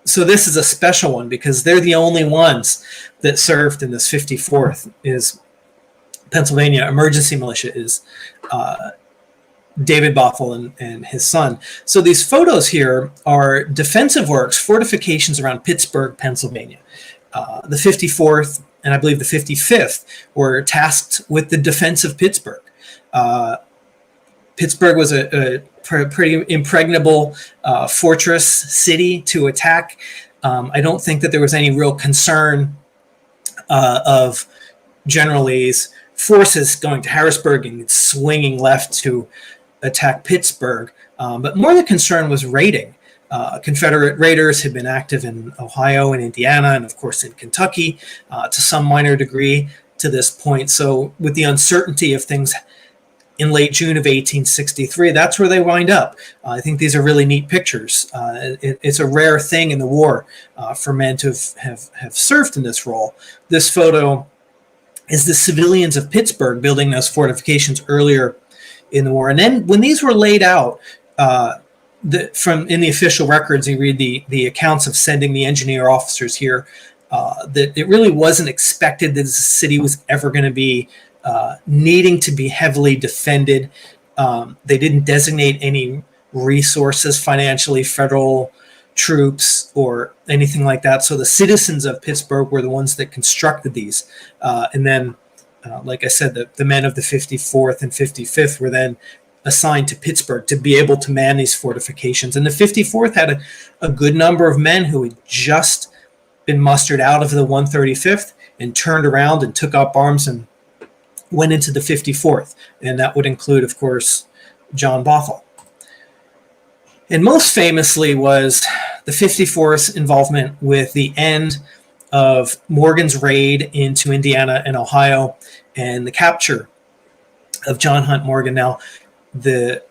So this is a special one because they're the only ones that served in this 54th is Pennsylvania Emergency Militia is David Bothell and his son. So these photos here are defensive works, fortifications around Pittsburgh, Pennsylvania. The 54th and I believe the 55th were tasked with the defense of Pittsburgh. Pittsburgh was a pretty impregnable fortress city to attack. I don't think that there was any real concern of General Lee's forces going to Harrisburg and swinging left to attack Pittsburgh. But more the concern was raiding. Confederate raiders had been active in Ohio and Indiana and, of course, in Kentucky to some minor degree to this point. So with the uncertainty of things in late June of 1863, that's where they wind up. I think these are really neat pictures. It's a rare thing in the war for men to have served in this role. This photo is the civilians of Pittsburgh building those fortifications earlier in the war. And then when these were laid out, from in the official records, you read the accounts of sending the engineer officers here, that it really wasn't expected that the city was ever going to be needing to be heavily defended. They didn't designate any resources financially, federal troops or anything like that. So the citizens of Pittsburgh were the ones that constructed these. And then, like I said, the men of the 54th and 55th were then assigned to Pittsburgh to be able to man these fortifications. And the 54th had a good number of men who had just been mustered out of the 135th and turned around and took up arms and went into the 54th. And that would include, of course, John Bothell. And most famously was the 54th's involvement with the end of Morgan's raid into Indiana and Ohio and the capture of John Hunt Morgan. Now, the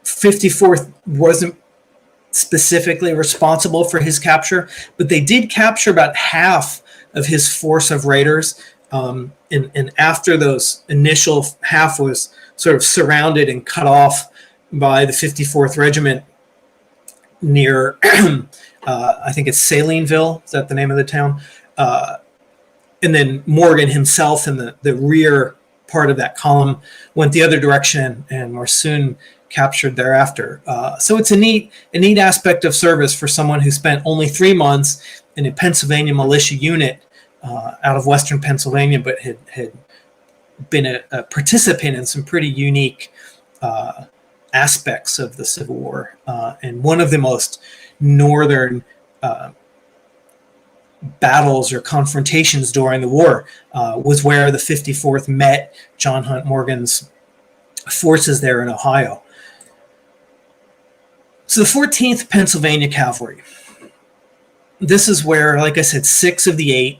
54th wasn't specifically responsible for his capture, but they did capture about half of his force of raiders. And after those initial half was sort of surrounded and cut off by the 54th Regiment near, I think it's Salineville, is that the name of the town? And then Morgan himself in the rear part of that column went the other direction and were soon captured thereafter. So it's a neat aspect of service for someone who spent only 3 months in a Pennsylvania militia unit out of Western Pennsylvania, but had been a participant in some pretty unique aspects of the Civil War. And one of the most northern battles or confrontations during the war was where the 54th met John Hunt Morgan's forces there in Ohio. So the 14th Pennsylvania Cavalry. This is where, like I said, 6 of the 8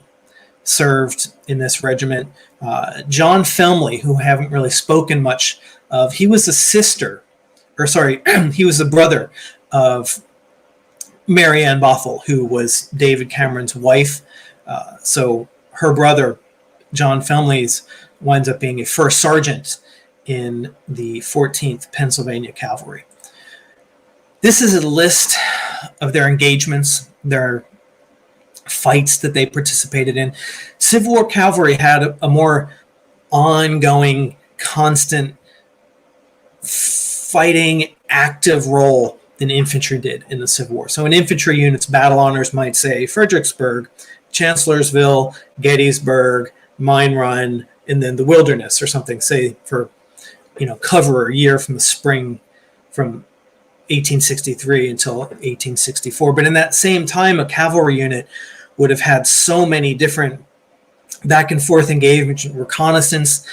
served in this regiment. John Felmley, who I haven't really spoken much of, he was he was the brother of Mary Ann Bothell, who was David Cameron's wife. So her brother, John Felmley's, winds up being a first sergeant in the 14th Pennsylvania Cavalry. This is a list of their engagements, their fights that they participated in. Civil War cavalry had a more ongoing, constant fighting, active role than infantry did in the Civil War. So in infantry units, battle honors might say Fredericksburg, Chancellorsville, Gettysburg, Mine Run, and then the Wilderness or something, say for, cover a year from the spring from 1863 until 1864. But in that same time, a cavalry unit would have had so many different back and forth engagement, reconnaissance,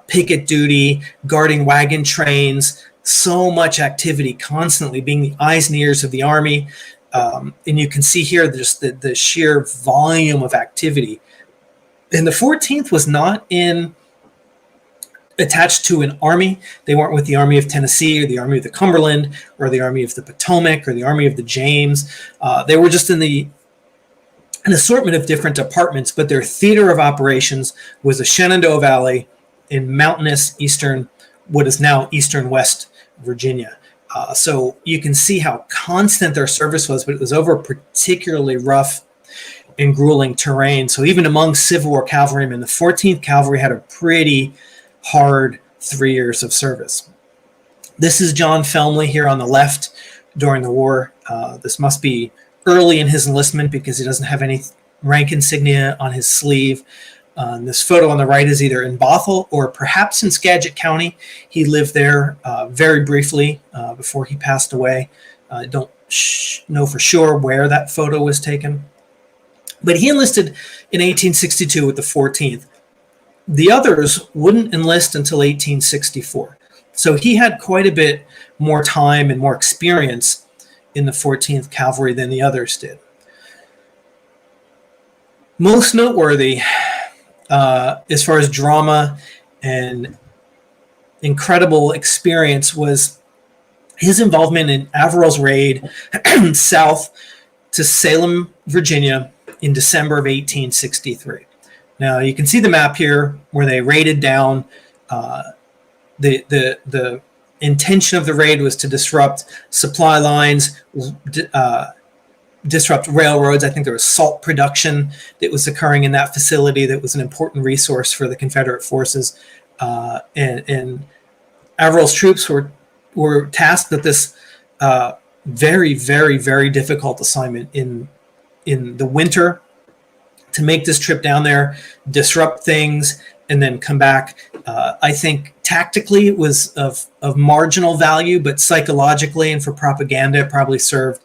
picket duty, guarding wagon trains, so much activity constantly, being the eyes and ears of the Army. And you can see here just the sheer volume of activity. And the 14th was not attached to an army. They weren't with the Army of Tennessee or the Army of the Cumberland or the Army of the Potomac or the Army of the James. They were just in an assortment of different departments, but their theater of operations was the Shenandoah Valley in mountainous what is now eastern West Virginia. So you can see how constant their service was, but it was over particularly rough and grueling terrain. So even among Civil War cavalrymen, the 14th Cavalry had a pretty hard 3 years of service. This is John Felmley here on the left during the war. This must be early in his enlistment because he doesn't have any rank insignia on his sleeve. This photo on the right is either in Bothell or perhaps in Skagit County. He lived there very briefly before he passed away. I don't know for sure where that photo was taken. But he enlisted in 1862 with the 14th. The others wouldn't enlist until 1864. So he had quite a bit more time and more experience in the 14th Cavalry than the others did. Most noteworthy, as far as drama and incredible experience, was his involvement in Avrils Raid south to Salem, Virginia in December of 1863. Now you can see the map here where they raided down. The intention of the raid was to disrupt supply lines, disrupt railroads. I think there was salt production that was occurring in that facility that was an important resource for the Confederate forces. And Avrils troops were tasked with this very, very, very difficult assignment in the winter to make this trip down there, disrupt things, and then come back. I think tactically it was of marginal value, but psychologically and for propaganda it probably served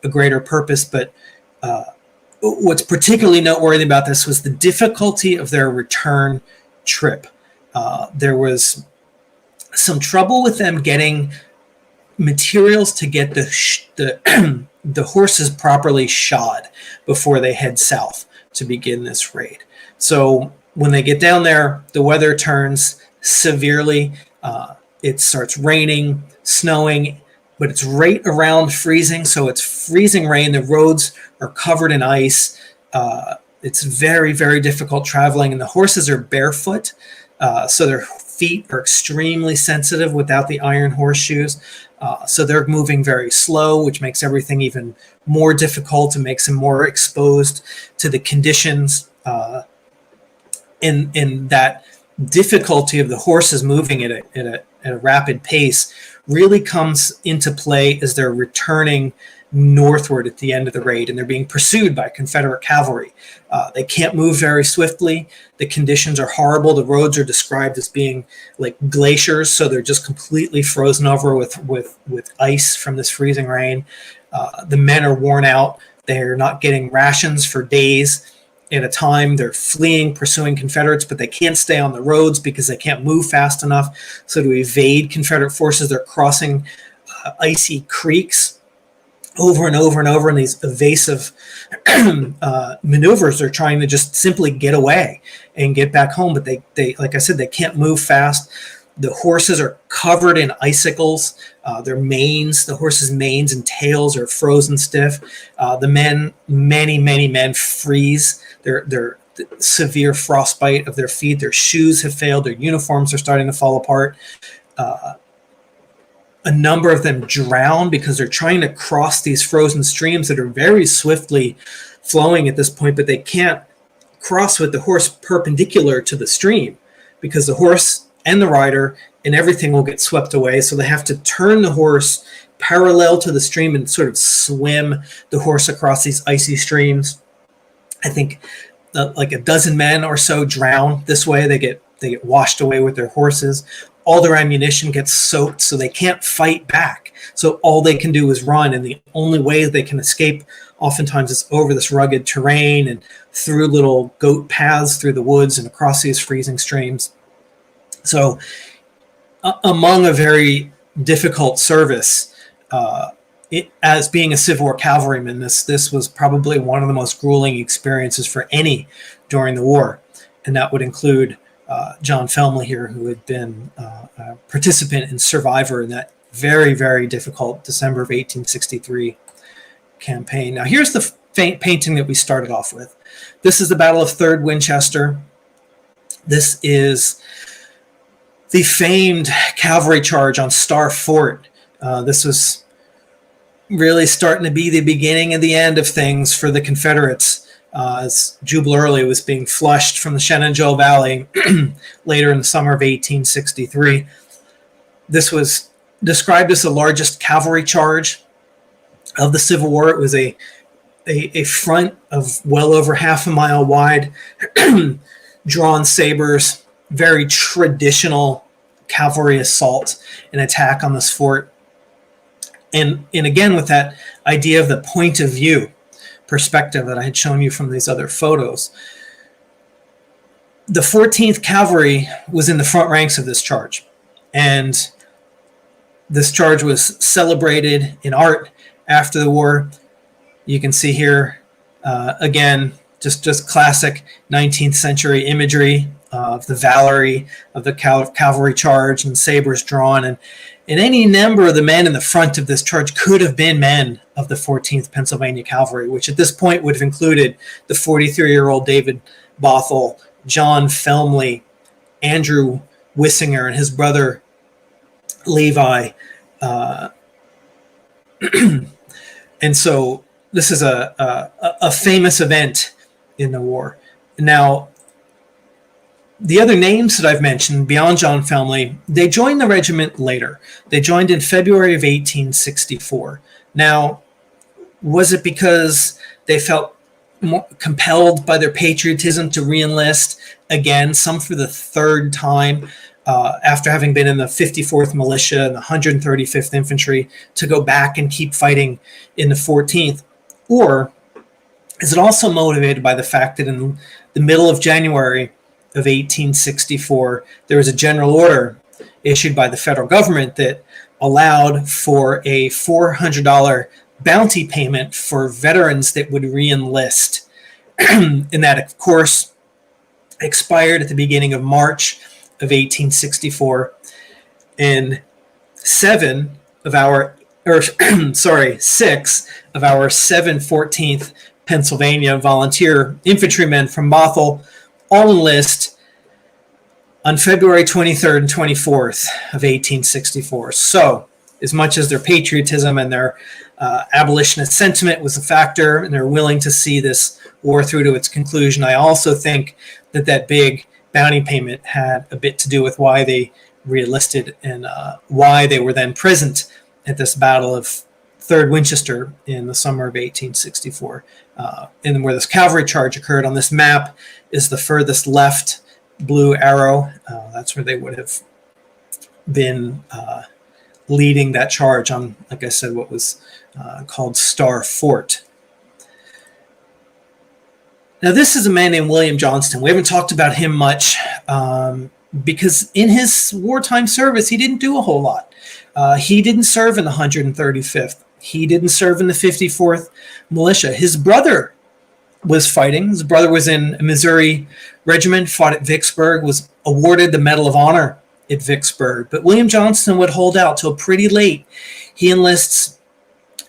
a greater purpose. But what's particularly noteworthy about this was the difficulty of their return trip. There was some trouble with them getting materials to get the the horses properly shod before they head south to begin this raid. So when they get down there, the weather turns severely. It starts raining, snowing, but it's right around freezing. So it's freezing rain. The roads are covered in ice. It's very, very difficult traveling, and the horses are barefoot. So their feet are extremely sensitive without the iron horseshoes. So they're moving very slow, which makes everything even more difficult and makes them more exposed to the conditions. In that difficulty of the horses moving at a rapid pace really comes into play as they're returning northward at the end of the raid, and they're being pursued by Confederate cavalry. They can't move very swiftly. The conditions are horrible. The roads are described as being like glaciers, so they're just completely frozen over with ice from this freezing rain. The men are worn out. They're not getting rations for days at a time. They're fleeing, pursuing Confederates, but they can't stay on the roads because they can't move fast enough. So to evade Confederate forces, they're crossing icy creeks over and over and over in these evasive maneuvers. They're trying to just simply get away and get back home, but they like I said, they can't move fast. The horses are covered in icicles. Their manes, the horses' manes and tails are frozen stiff. The men, many men freeze. They're severe frostbite of their feet. Their shoes have failed. Their uniforms are starting to fall apart. A number of them drown because they're trying to cross these frozen streams that are very swiftly flowing at this point, but they can't cross with the horse perpendicular to the stream because the horse and the rider and everything will get swept away. So they have to turn the horse parallel to the stream and sort of swim the horse across these icy streams. I think like a dozen men or so drown this way. They get washed away with their horses. All their ammunition gets soaked, so they can't fight back. So all they can do is run, and the only way they can escape oftentimes is over this rugged terrain and through little goat paths through the woods and across these freezing streams. So among a very difficult service, as being a Civil War cavalryman, this was probably one of the most grueling experiences for any during the war, and that would include John Felmley here, who had been a participant and survivor in that very, very difficult December of 1863 campaign. Now, here's the painting that we started off with. This is the Battle of 3rd Winchester. This is the famed cavalry charge on Star Fort. This was really starting to be the beginning and the end of things for the Confederates. As Jubal Early was being flushed from the Shenandoah Valley later in the summer of 1863. This was described as the largest cavalry charge of the Civil War. It was a front of well over half a mile wide, drawn sabers, very traditional cavalry assault and attack on this fort. And again, with that idea of the point of view perspective that I had shown you from these other photos. The 14th Cavalry was in the front ranks of this charge, and this charge was celebrated in art after the war. You can see here, again, just classic 19th century imagery of the Valerie, of the cavalry charge and sabers drawn, and any number of the men in the front of this charge could have been men of the 14th Pennsylvania Cavalry, which at this point would have included the 43-year-old David Bothell, John Felmley, Andrew Wissinger, and his brother Levi. And so this is a famous event in the war. Now, the other names that I've mentioned beyond John Felmley, they joined the regiment later. They joined in February of 1864. Now, was it because they felt more compelled by their patriotism to reenlist again, some for the third time, after having been in the 54th Militia and the 135th Infantry, to go back and keep fighting in the 14th? Or is it also motivated by the fact that in the middle of January of 1864, there was a general order issued by the federal government that allowed for a $400 bounty payment for veterans that would reenlist. And that, of course, expired at the beginning of March of 1864. And six of our 714th Pennsylvania volunteer infantrymen from Bothell all enlist on February 23rd and 24th of 1864. So, as much as their patriotism and their abolitionist sentiment was a factor, and they're willing to see this war through to its conclusion, I also think that that big bounty payment had a bit to do with why they re-enlisted and why they were then present at this Battle of 3rd Winchester in the summer of 1864. And where this cavalry charge occurred on this map is the furthest left blue arrow. That's where they would have been leading that charge on, like I said, what was called Star Fort. Now, this is a man named William Johnston. We haven't talked about him much because in his wartime service, he didn't do a whole lot. He didn't serve in the 135th. He didn't serve in the 54th Militia. His brother was fighting. His brother was in a Missouri regiment, fought at Vicksburg, was awarded the Medal of Honor at Vicksburg. But William Johnston would hold out till pretty late. He enlists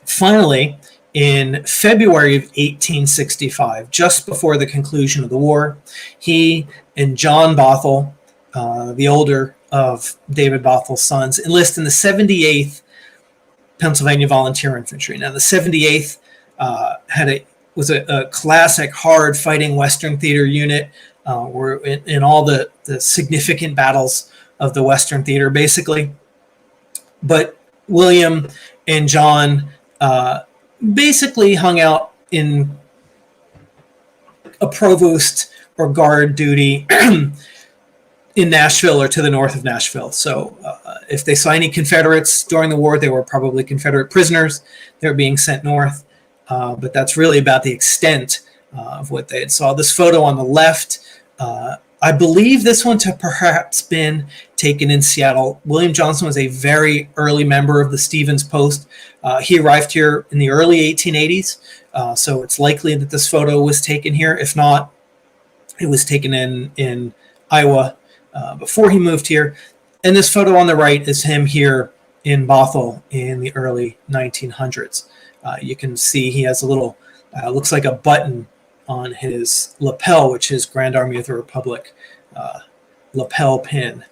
finally in February of 1865, just before the conclusion of the war. He and John Bothell, the older of David Bothell's sons, enlist in the 78th Pennsylvania Volunteer Infantry. Now, the 78th was a classic hard fighting Western theater unit. Were in all the significant battles of the Western theater, basically. But William and John basically hung out in a provost or guard duty in Nashville or to the north of Nashville. So if they saw any Confederates during the war, they were probably Confederate prisoners. They were being sent north. But that's really about the extent of what they had saw. This photo on the left, I believe this one to perhaps been taken in Seattle. William Johnston was a very early member of the Stevens Post. He arrived here in the early 1880s, so it's likely that this photo was taken here. If not, it was taken in Iowa before he moved here. And this photo on the right is him here in Bothell in the early 1900s. You can see he has a little, looks like a button on his lapel, which is Grand Army of the Republic lapel pin.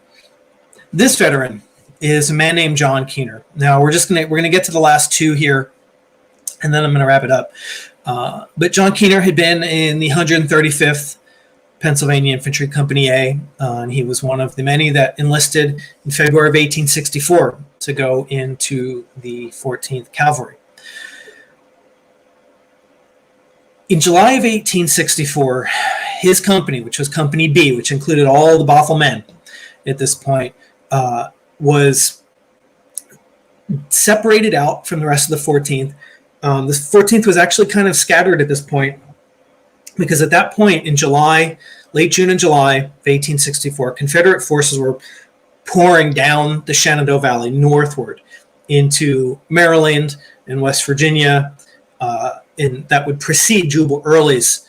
This veteran is a man named John Keener. Now we're gonna get to the last two here, and then I'm gonna wrap it up. But John Keener had been in the 135th Pennsylvania Infantry Company A, and he was one of the many that enlisted in February of 1864 to go into the 14th Cavalry. In July of 1864, his company, which was Company B, which included all the Baffle men at this point, was separated out from the rest of the 14th. The 14th was actually kind of scattered at this point because at that point in July, late June and July of 1864, Confederate forces were pouring down the Shenandoah Valley northward into Maryland and West Virginia, and that would precede Jubal Early's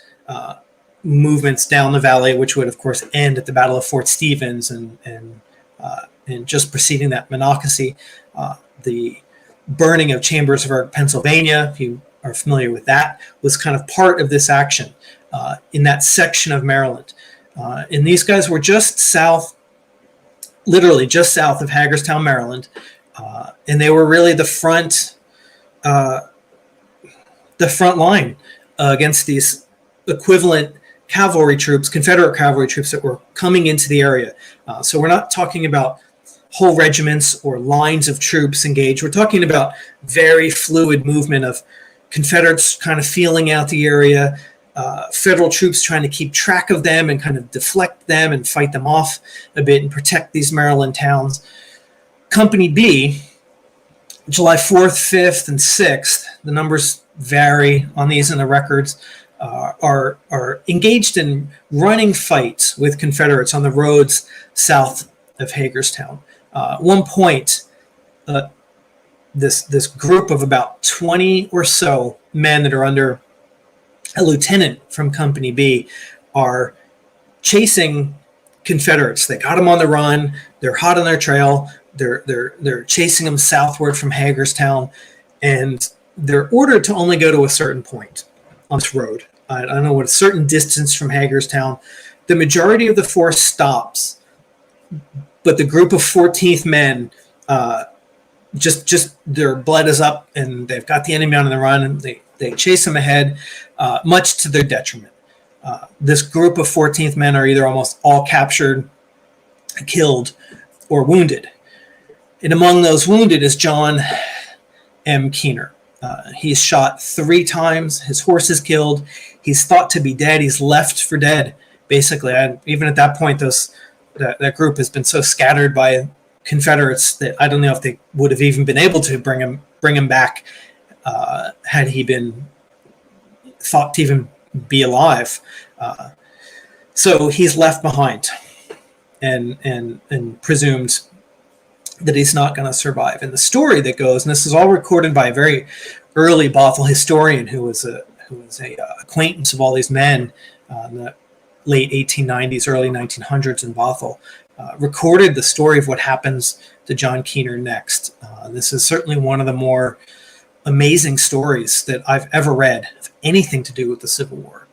movements down the valley, which would, of course, end at the Battle of Fort Stevens, and just preceding that, Monocacy, the burning of Chambersburg, Pennsylvania, if you are familiar with that, was kind of part of this action in that section of Maryland. And these guys were just south, literally just south of Hagerstown, Maryland, and they were really the front line against these equivalent cavalry troops, Confederate cavalry troops that were coming into the area. So we're not talking about whole regiments or lines of troops engaged. We're talking about very fluid movement of Confederates kind of feeling out the area, Federal troops trying to keep track of them and kind of deflect them and fight them off a bit and protect these Maryland towns. Company B, July 4th, 5th, and 6th, the numbers vary on these in the records, are engaged in running fights with Confederates on the roads south of Hagerstown. At one point, this group of about 20 or so men that are under a lieutenant from Company B are chasing Confederates. They got them on the run. They're hot on their trail. They're chasing them southward from Hagerstown, and they're ordered to only go to a certain point on this road. I don't know what, a certain distance from Hagerstown. The majority of the force stops, but the group of 14th men, just their blood is up, and they've got the enemy on the run, and they chase them ahead, much to their detriment. This group of 14th men are either almost all captured, killed, or wounded. And among those wounded is John M. Keener. He's shot 3 times. His horse is killed. He's thought to be dead. He's left for dead, basically. And even at that point, that group has been so scattered by Confederates that I don't know if they would have even been able to bring him back had he been thought to even be alive. So he's left behind and presumed that he's not going to survive. And the story that goes, and this is all recorded by a very early Bothell historian who was a acquaintance of all these men in the late 1890s, early 1900s in Bothell, recorded the story of what happens to John Keener next. This is certainly one of the more amazing stories that I've ever read of anything to do with the Civil War.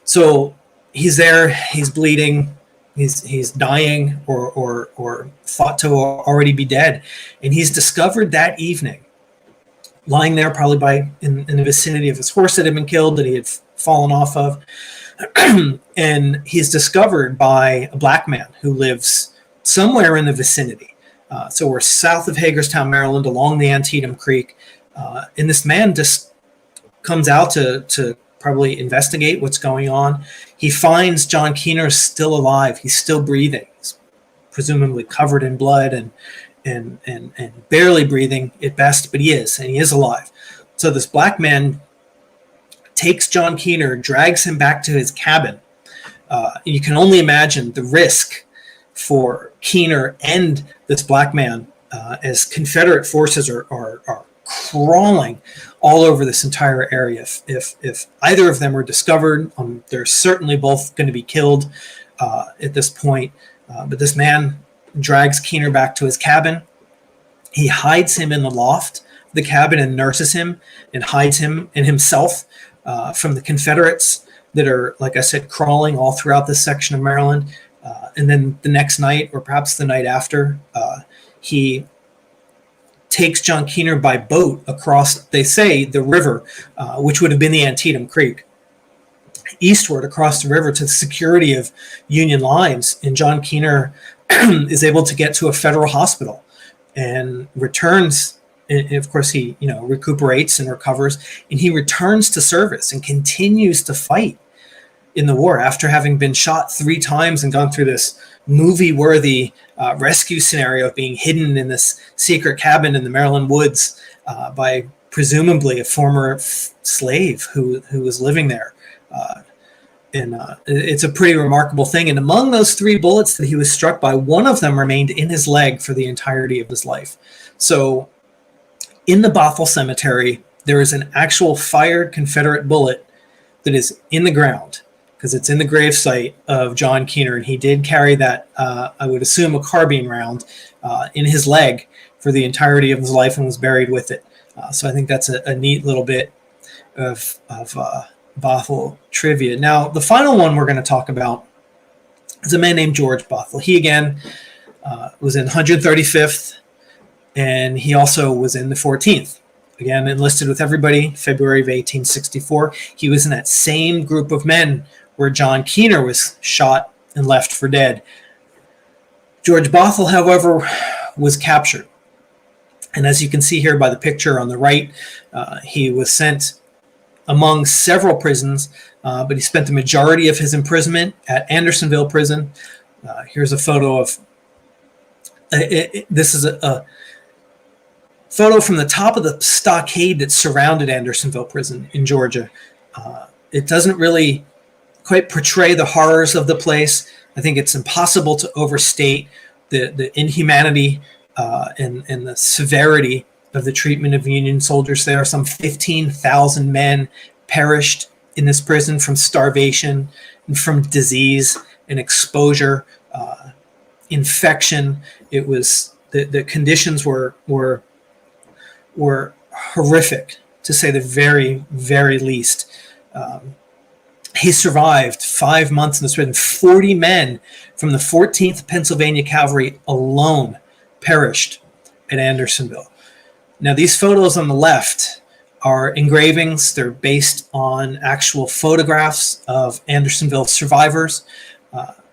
So he's there, he's bleeding, he's dying or thought to already be dead. And he's discovered that evening, lying there probably in the vicinity of his horse that had been killed, that he had fallen off of. And he's discovered by a black man who lives somewhere in the vicinity. So we're south of Hagerstown, Maryland, along the Antietam Creek. And this man just comes out to probably investigate what's going on. He finds John Keener still alive. He's still breathing. He's presumably covered in blood and barely breathing at best, but he is alive. So this black man takes John Keener, drags him back to his cabin. You can only imagine the risk for Keener and this black man as Confederate forces are crawling all over this entire area. If either of them are discovered, they're certainly both going to be killed at this point. But this man drags Keener back to his cabin. He hides him in the loft of the cabin and nurses him and hides him and himself from the Confederates that are, like I said, crawling all throughout this section of Maryland. And then the next night, or perhaps the night after, he takes John Keener by boat across, they say, the river, which would have been the Antietam Creek, eastward across the river to the security of Union lines. And John Keener is able to get to a federal hospital and returns. And of course, he recuperates and recovers, and he returns to service and continues to fight in the war after having been shot 3 times and gone through this movie-worthy rescue scenario of being hidden in this secret cabin in the Maryland woods by presumably a former slave who was living there. It's a pretty remarkable thing. And among those 3 bullets that he was struck by, one of them remained in his leg for the entirety of his life. So in the Bothell Cemetery, there is an actual fired Confederate bullet that is in the ground, because it's in the gravesite of John Keener, and he did carry that, I would assume, a carbine round in his leg for the entirety of his life and was buried with it. So I think that's a neat little bit of Bothell trivia. Now, the final one we're going to talk about is a man named George Bothell. He, again, was in 135th, and he also was in the 14th. Again, enlisted with everybody, February of 1864. He was in that same group of men where John Keener was shot and left for dead. George Bothell, however, was captured. And as you can see here by the picture on the right, he was sent among several prisons, but he spent the majority of his imprisonment at Andersonville Prison. Here's a photo of, this is a photo from the top of the stockade that surrounded Andersonville Prison in Georgia. it doesn't really quite portray the horrors of the place. I think it's impossible to overstate the inhumanity and the severity of the treatment of Union soldiers there. Some 15,000 men perished in this prison from starvation and from disease and exposure, infection. It was the conditions were horrific, to say the very, very least. He survived 5 months in this prison. 40 men from the 14th Pennsylvania Cavalry alone perished at Andersonville. Now, these photos on the left are engravings. They're based on actual photographs of Andersonville survivors.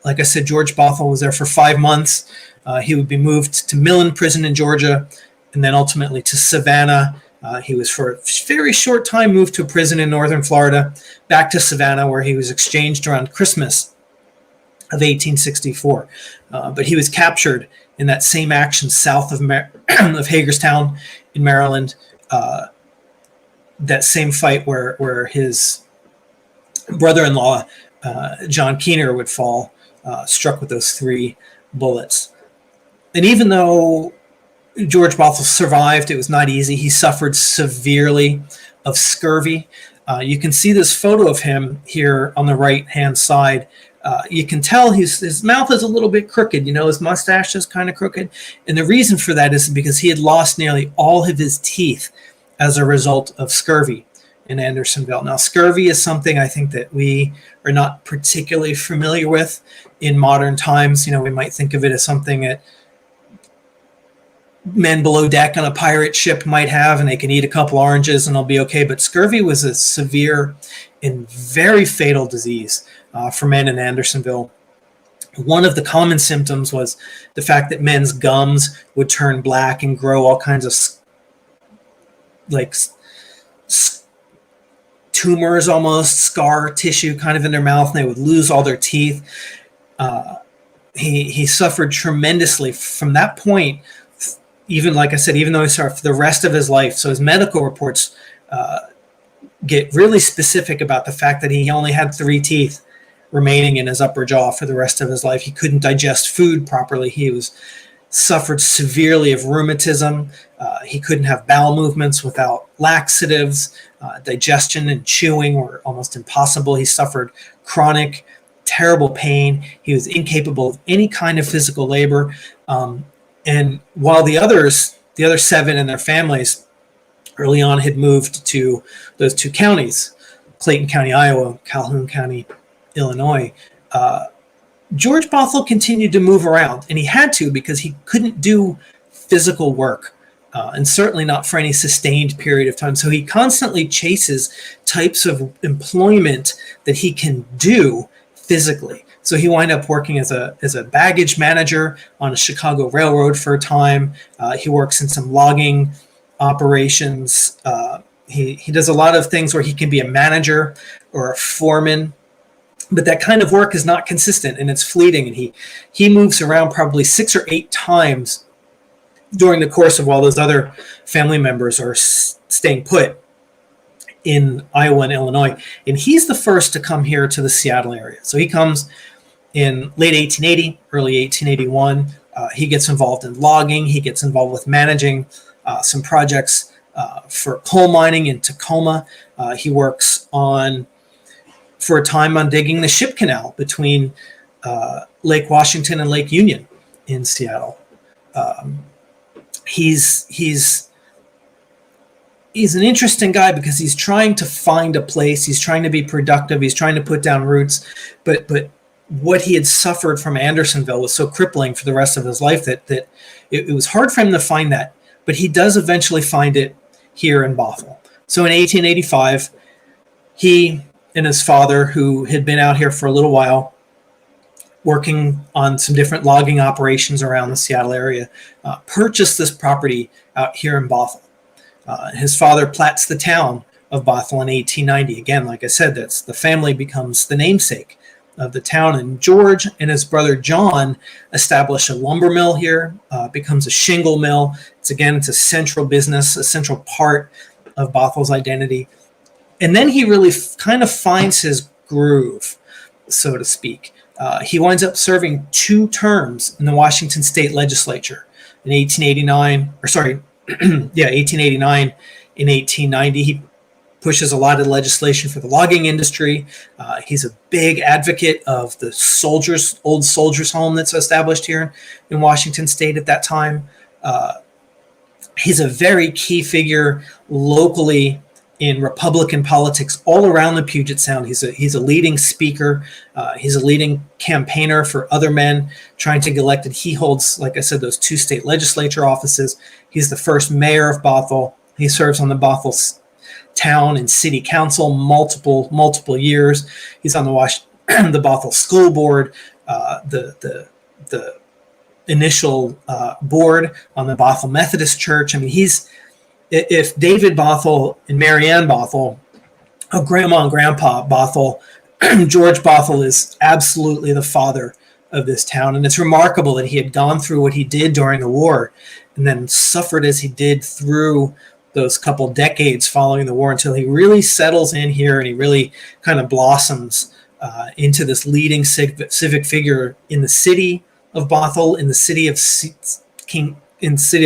Like I said, George Bothell was there for 5 months. He would be moved to Millen Prison in Georgia, and then ultimately to Savannah. He was for a very short time moved to a prison in northern Florida, back to Savannah, where he was exchanged around Christmas of 1864. But he was captured in that same action south of of Hagerstown in Maryland. That same fight where his brother-in-law, John Keener, would fall, struck with those 3 bullets. And even though George Bothell survived, it was not easy. He suffered severely of scurvy. You can see this photo of him here on the right-hand side. You can tell his mouth is a little bit crooked. His mustache is kind of crooked. And the reason for that is because he had lost nearly all of his teeth as a result of scurvy in Andersonville. Now, scurvy is something I think that we are not particularly familiar with in modern times. We might think of it as something that men below deck on a pirate ship might have, and they can eat a couple oranges and they'll be okay. But scurvy was a severe and very fatal disease for men in Andersonville. One of the common symptoms was the fact that men's gums would turn black and grow all kinds of tumors, almost scar tissue kind of in their mouth, and they would lose all their teeth. He suffered tremendously from that point. Even, like I said, even though he suffered for the rest of his life. So his medical reports get really specific about the fact that he only had 3 teeth remaining in his upper jaw for the rest of his life. He couldn't digest food properly. He suffered severely of rheumatism. He couldn't have bowel movements without laxatives. Digestion and chewing were almost impossible. He suffered chronic, terrible pain. He was incapable of any kind of physical labor. And while the other 7 and their families early on had moved to those 2 counties, Clayton County, Iowa, Calhoun County, Illinois, George Bothell continued to move around, and he had to because he couldn't do physical work, and certainly not for any sustained period of time. So he constantly chases types of employment that he can do physically. So he wound up working as a baggage manager on a Chicago railroad for a time. He works in some logging operations. He does a lot of things where he can be a manager or a foreman, but that kind of work is not consistent and it's fleeting. And he moves around probably 6 or 8 times during the course of while those other family members are staying put in Iowa and Illinois. And he's the first to come here to the Seattle area. So he comes in late 1880, early 1881. He gets involved in logging. He gets involved with managing some projects for coal mining in Tacoma. He works for a time on digging the ship canal between Lake Washington and Lake Union in Seattle. He's an interesting guy because he's trying to find a place. He's trying to be productive. He's trying to put down roots, but what he had suffered from Andersonville was so crippling for the rest of his life that it was hard for him to find that. But he does eventually find it here in Bothell. So in 1885, he and his father, who had been out here for a little while, working on some different logging operations around the Seattle area, purchased this property out here in Bothell. His father plats the town of Bothell in 1890. Again, like I said, the family becomes the namesake of the town. And George and his brother John establish a lumber mill here, becomes a shingle mill. It's a central business, a central part of Bothell's identity. And then he really kind of finds his groove, so to speak. He winds up serving 2 terms in the Washington State Legislature in 1889 and 1890. He pushes a lot of legislation for the logging industry. He's a big advocate of the old soldiers' home that's established here in Washington State at that time. He's a very key figure locally in Republican politics all around the Puget Sound. He's a leading speaker. He's a leading campaigner for other men trying to get elected. He holds, like I said, those 2 state legislature offices. He's the first mayor of Bothell. He serves on the Bothell town and city council multiple years. He's on the Bothell school board, the initial board on the Bothell Methodist Church. I mean, if David Bothell and Marianne Bothell, Grandma and Grandpa Bothell, George Bothell is absolutely the father of this town. And it's remarkable that he had gone through what he did during the war and then suffered as he did through those couple decades following the war until he really settles in here and he really kind of blossoms into this leading civic figure in the city of Bothell, in the city of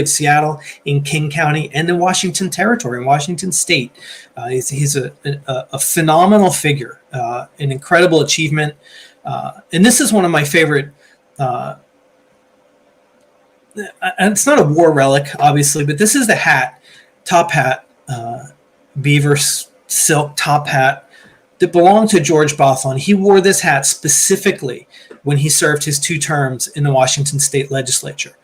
Seattle, in King County, and in Washington Territory, in Washington State. He's a phenomenal figure, an incredible achievement. And this is one of my favorite, and it's not a war relic, obviously, but this is the top hat, beaver silk top hat that belonged to George Bothell. And he wore this hat specifically when he served his 2 terms in the Washington State Legislature.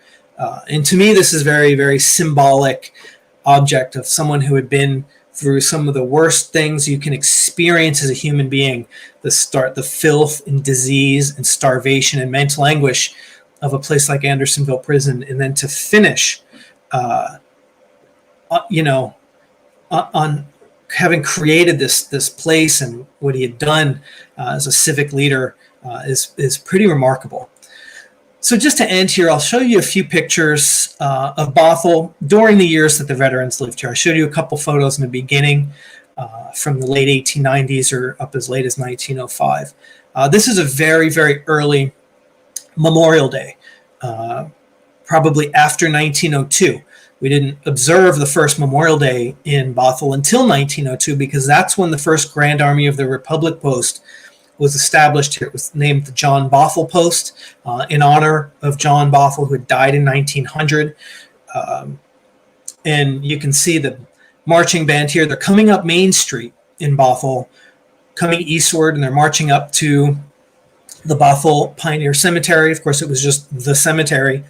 And to me, this is very, very symbolic object of someone who had been through some of the worst things you can experience as a human being, the filth and disease and starvation and mental anguish of a place like Andersonville Prison, and then to finish, on having created this place and what he had done as a civic leader is pretty remarkable. So just to end here, I'll show you a few pictures of Bothell during the years that the veterans lived here. I showed you a couple photos in the beginning from the late 1890s or up as late as 1905. This is a very, very early Memorial Day, probably after 1902. We didn't observe the first Memorial Day in Bothell until 1902 because that's when the first Grand Army of the Republic post was established here. It was named the John Bothell Post in honor of John Bothell, who had died in 1900. And you can see the marching band here. They're coming up Main Street in Bothell, coming eastward, and they're marching up to the Bothell Pioneer Cemetery. Of course, it was just the cemetery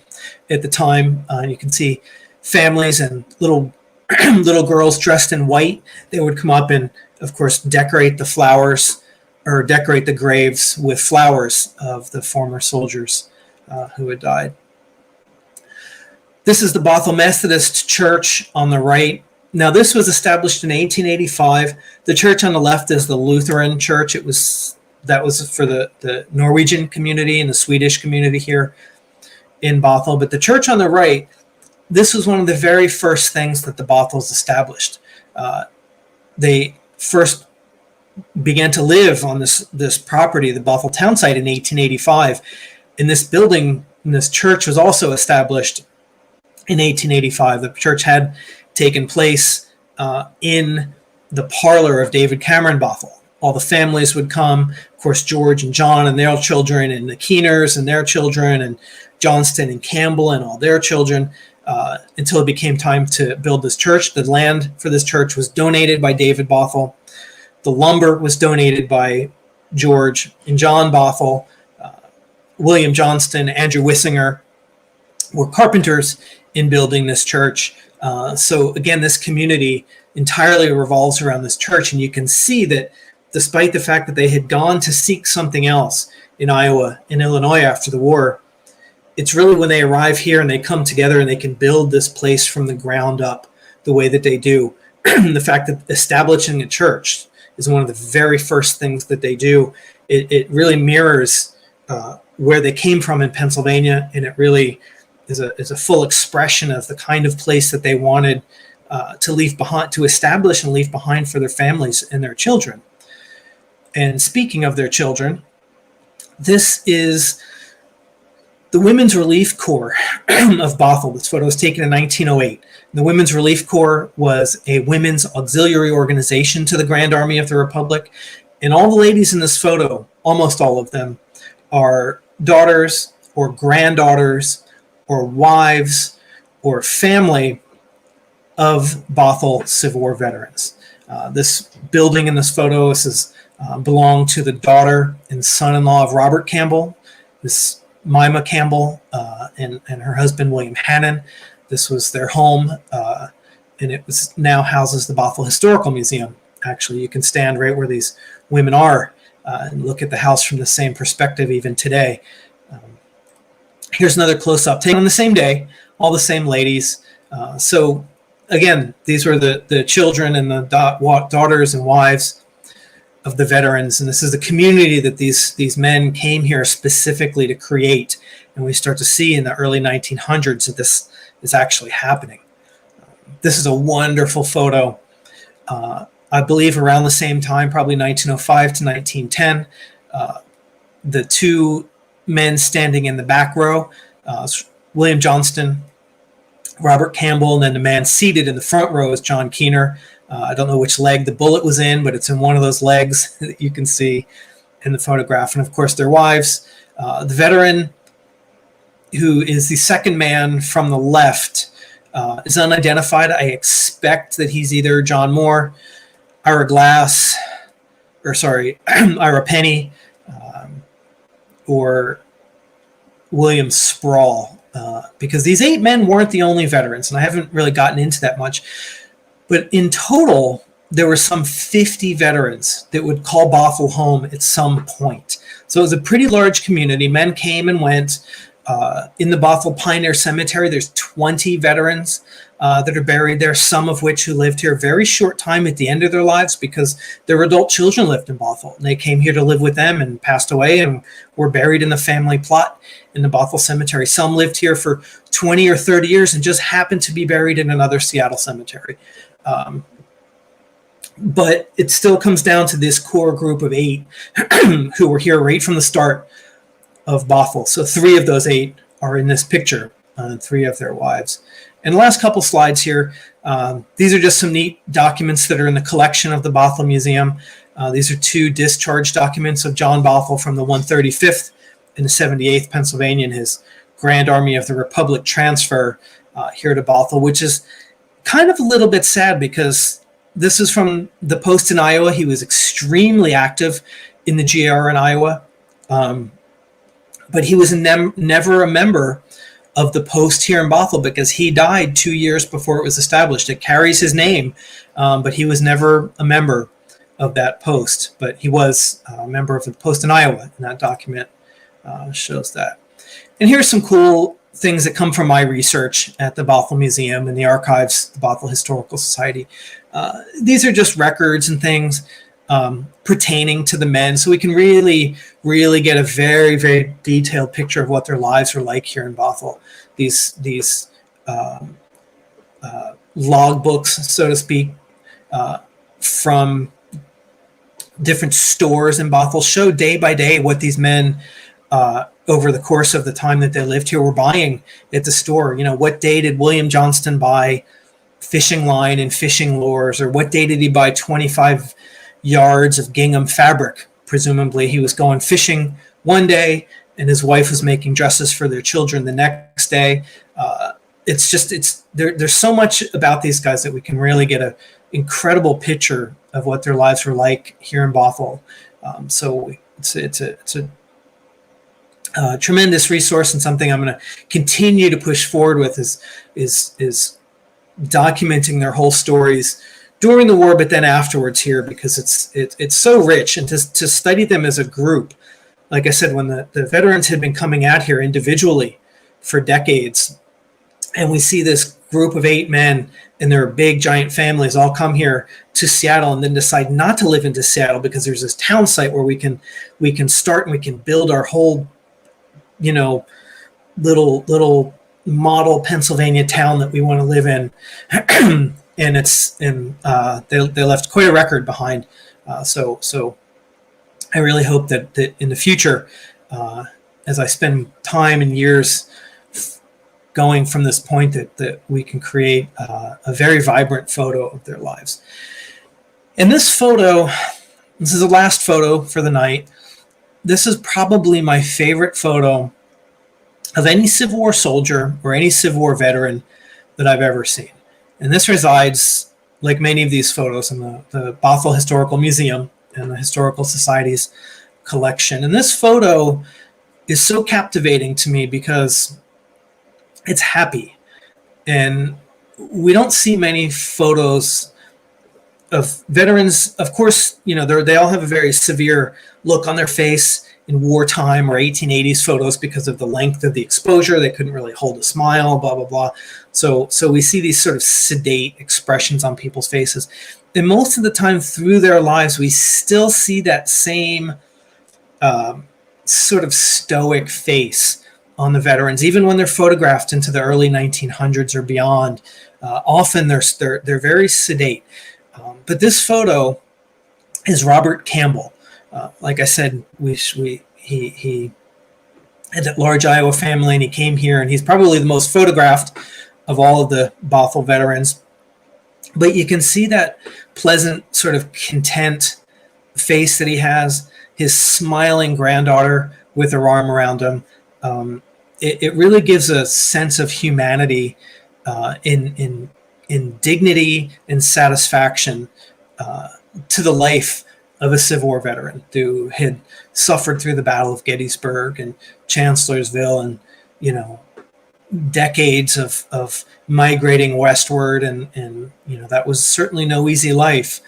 at the time. You can see families and little girls dressed in white. They would come up and, of course, decorate the graves with flowers of the former soldiers who had died. This is the Bothell Methodist Church on the right. Now, this was established in 1885. The church on the left is the Lutheran Church. That was for the Norwegian community and the Swedish community here in Bothell. But the church on the right, this was one of the very first things that the Bothells established. They first began to live on this property, the Bothell town site, in 1885. And this building, and this church, was also established in 1885. The church had taken place in the parlor of David Cameron Bothell. All the families would come, of course, George and John and their children, and the Keeners and their children, and Johnston and Campbell and all their children, until it became time to build this church. The land for this church was donated by David Bothell. The lumber was donated by George and John Bothell. William Johnston, Andrew Wissinger were carpenters in building this church. So again, this community entirely revolves around this church. And you can see that despite the fact that they had gone to seek something else in Iowa and Illinois after the war, it's really when they arrive here and they come together and they can build this place from the ground up the way that they do. The fact that establishing a church is one of the very first things that they do. It really mirrors where they came from in Pennsylvania, and it really is a full expression of the kind of place that they wanted to leave behind, to establish and leave behind for their families and their children. And speaking of their children, this is the Women's Relief Corps of Bothell. This photo was taken in 1908. The Women's Relief Corps was a women's auxiliary organization to the Grand Army of the Republic. And all the ladies in this photo, almost all of them, are daughters or granddaughters or wives or family of Bothell Civil War veterans. This building in this photo belonged to the daughter and son-in-law of Robert Campbell, this Mima Campbell, and her husband William Hannon. This was their home, and it now houses the Bothell Historical Museum. Actually, you can stand right where these women are and look at the house from the same perspective even today. Here's another close-up taken on the same day, all the same ladies. So again, these were the children and the daughters and wives of the veterans, and this is the community that these men came here specifically to create. And we start to see in the early 1900s that this is actually happening. This is a wonderful photo. I believe around the same time, probably 1905 to 1910, the two men standing in the back row, William Johnston, Robert Campbell, and then the man seated in the front row is John Keener. I don't know which leg the bullet was in, but it's in one of those legs that you can see in the photograph. And of course, their wives. The veteran, who is the second man from the left, is unidentified. I expect that he's either John Moore, Ira Penny, or William Sproul, because these 8 men weren't the only veterans, and I haven't really gotten into that much. But in total, there were some 50 veterans that would call Bothell home at some point. So it was a pretty large community. Men came and went. In the Bothell Pioneer Cemetery, there's 20 veterans that are buried there, some of which who lived here a very short time at the end of their lives because their adult children lived in Bothell. And they came here to live with them and passed away and were buried in the family plot in the Bothell Cemetery. Some lived here for 20 or 30 years and just happened to be buried in another Seattle cemetery. But it still comes down to this core group of 8 who were here right from the start of Bothell. So 3 of those 8 are in this picture, 3 of their wives. And the last couple slides here, these are just some neat documents that are in the collection of the Bothell Museum. These are 2 discharge documents of John Bothell from the 135th and the 78th Pennsylvania and his Grand Army of the Republic transfer here to Bothell, which is kind of a little bit sad because this is from the post in Iowa. He was extremely active in the GR in Iowa, but he was never a member of the post here in Bothell because he died 2 years before it was established. It carries his name, but he was never a member of that post. But he was a member of the post in Iowa, and that document shows that. And here's some cool things that come from my research at the Bothell Museum and the archives, the Bothell Historical Society. These are just records and things pertaining to the men, so we can really get a very, very detailed picture of what their lives were like here in Bothell. These log books, so to speak, from different stores in Bothell show day by day what these men over the course of the time that they lived here were buying at the store. You know, what day did William Johnston buy fishing line and fishing lures, or what day did he buy 25 yards of gingham fabric? Presumably he was going fishing one day and his wife was making dresses for their children the next day. There's so much about these guys that we can really get an incredible picture of what their lives were like here in Bothell. So it's a tremendous resource, and something I'm going to continue to push forward with is documenting their whole stories during the war, but then afterwards here, because it's so rich, and to study them as a group. Like I said, when the veterans had been coming out here individually for decades, and we see this group of 8 men and their big giant families all come here to Seattle and then decide not to live into Seattle because there's this town site where we can start and we can build our whole, little model Pennsylvania town that we want to live in. and they left quite a record behind. So I really hope that in the future, as I spend time and years going from this point, that we can create a very vibrant photo of their lives. And this is the last photo for the night. This is probably my favorite photo of any Civil War soldier or any Civil War veteran that I've ever seen. And this resides, like many of these photos, in the Bothell Historical Museum and the Historical Society's collection. And this photo is so captivating to me because it's happy. And we don't see many photos of veterans. Of course, they all have a very severe look on their face in wartime or 1880s photos because of the length of the exposure. They couldn't really hold a smile, blah, blah, blah. So we see these sort of sedate expressions on people's faces. And most of the time through their lives, we still see that same sort of stoic face on the veterans, even when they're photographed into the early 1900s or beyond. Often they're very sedate. But this photo is Robert Campbell. Like I said, he had a large Iowa family, and he came here, and he's probably the most photographed of all of the Bothell veterans. But you can see that pleasant, sort of content face that he has, his smiling granddaughter with her arm around him. It really gives a sense of humanity, in dignity and satisfaction to the life of a Civil War veteran who had suffered through the Battle of Gettysburg and Chancellorsville, and decades of migrating westward, and that was certainly no easy life.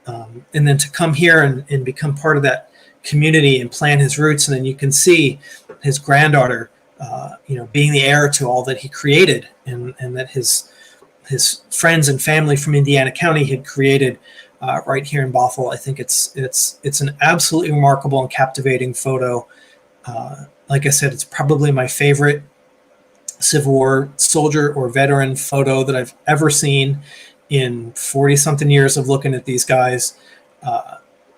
And then to come here and become part of that community and plant his roots, and then you can see his granddaughter, being the heir to all that he created, and that his friends and family from Indiana County had created right here in Bothell. I think it's an absolutely remarkable and captivating photo. Like I said, it's probably my favorite Civil War soldier or veteran photo that I've ever seen in 40-something years of looking at these guys.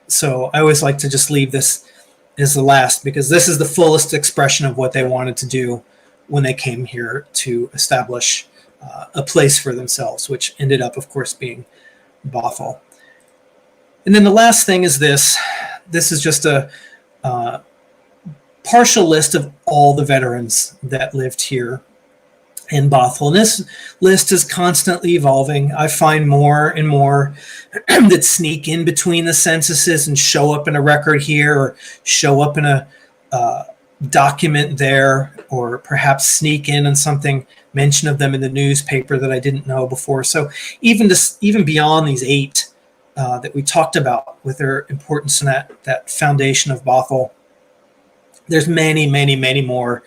So I always like to just leave this as the last, because this is the fullest expression of what they wanted to do when they came here to establish a place for themselves, which ended up, of course, being Bothell. And then the last thing is this. This is just a partial list of all the veterans that lived here in Bothell. And this list is constantly evolving. I find more and more that sneak in between the censuses and show up in a record here, or show up in a document there, or perhaps sneak in on something, mention of them in the newspaper that I didn't know before. So even beyond these 8 that we talked about with their importance in that foundation of Bothell, there's many, many, many more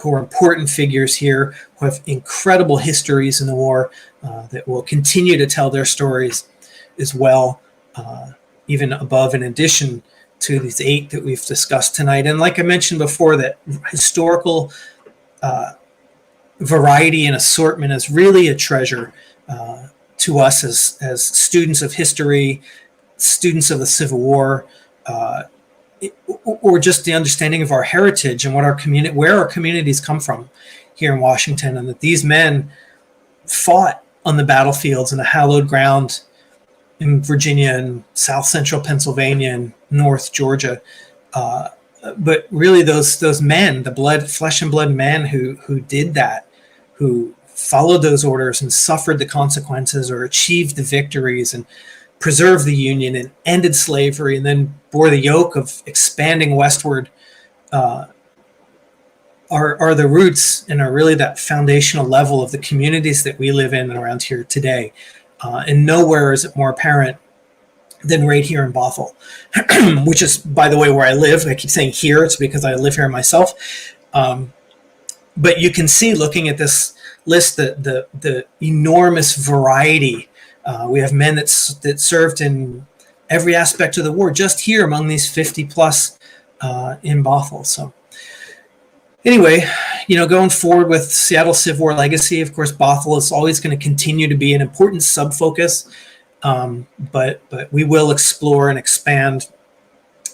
who are important figures here, who have incredible histories in the war, that will continue to tell their stories as well, even above and in addition to these 8 that we've discussed tonight. And like I mentioned before, that historical variety and assortment is really a treasure to us as students of history, students of the Civil War, or just the understanding of our heritage and where our communities come from here in Washington, and that these men fought on the battlefields in the hallowed ground in Virginia and South Central Pennsylvania and North Georgia. But really those men, the flesh and blood men who did that, who followed those orders and suffered the consequences or achieved the victories and preserved the Union and ended slavery, and then bore the yoke of expanding westward, are the roots and are really that foundational level of the communities that we live in and around here today. And nowhere is it more apparent than right here in Bothell, which is, by the way, where I live. I keep saying here, it's because I live here myself. But you can see, looking at this list, the enormous variety. We have men that served in every aspect of the war just here among these 50 plus in Bothell. So anyway, going forward with Seattle Civ War legacy, of course, Bothell is always going to continue to be an important sub-focus, but we will explore and expand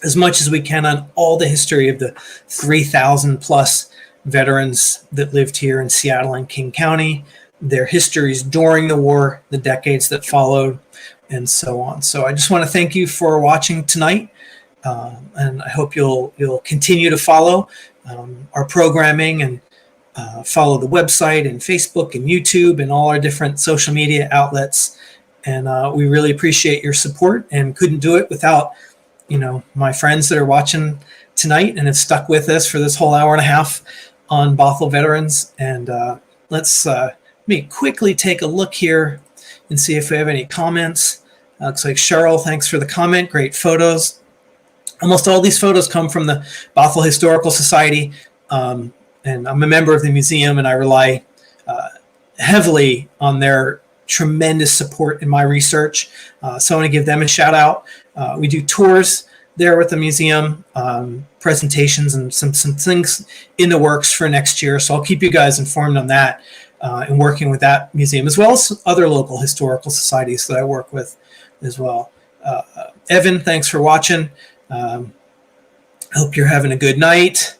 as much as we can on all the history of the 3,000 plus veterans that lived here in Seattle and King County, their histories during the war, the decades that followed, and so on. So I just want to thank you for watching tonight, and I hope you'll continue to follow our programming and follow the website and Facebook and YouTube and all our different social media outlets. And we really appreciate your support, and couldn't do it without my friends that are watching tonight and have stuck with us for this whole hour and a half on Bothell veterans. And let me quickly take a look here and see if we have any comments. Looks like Cheryl, thanks for the comment. Great photos. Almost all these photos come from the Bothell Historical Society, and I'm a member of the museum, and I rely heavily on their tremendous support in my research. So I want to give them a shout out. We do tours there with the museum, presentations, and some things in the works for next year. So I'll keep you guys informed on that, and working with that museum, as well as other local historical societies that I work with as well. Evan, thanks for watching. Hope you're having a good night.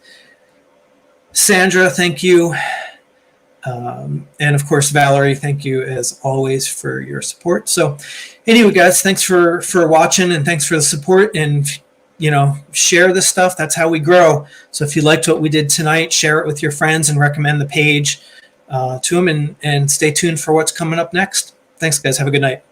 Sandra, thank you. And of course, Valerie, thank you as always for your support. So anyway, guys, thanks for watching, and thanks for the support, and share this stuff. That's how we grow. So if you liked what we did tonight, share it with your friends and recommend the page to them, and stay tuned for what's coming up next. Thanks, guys. Have a good night.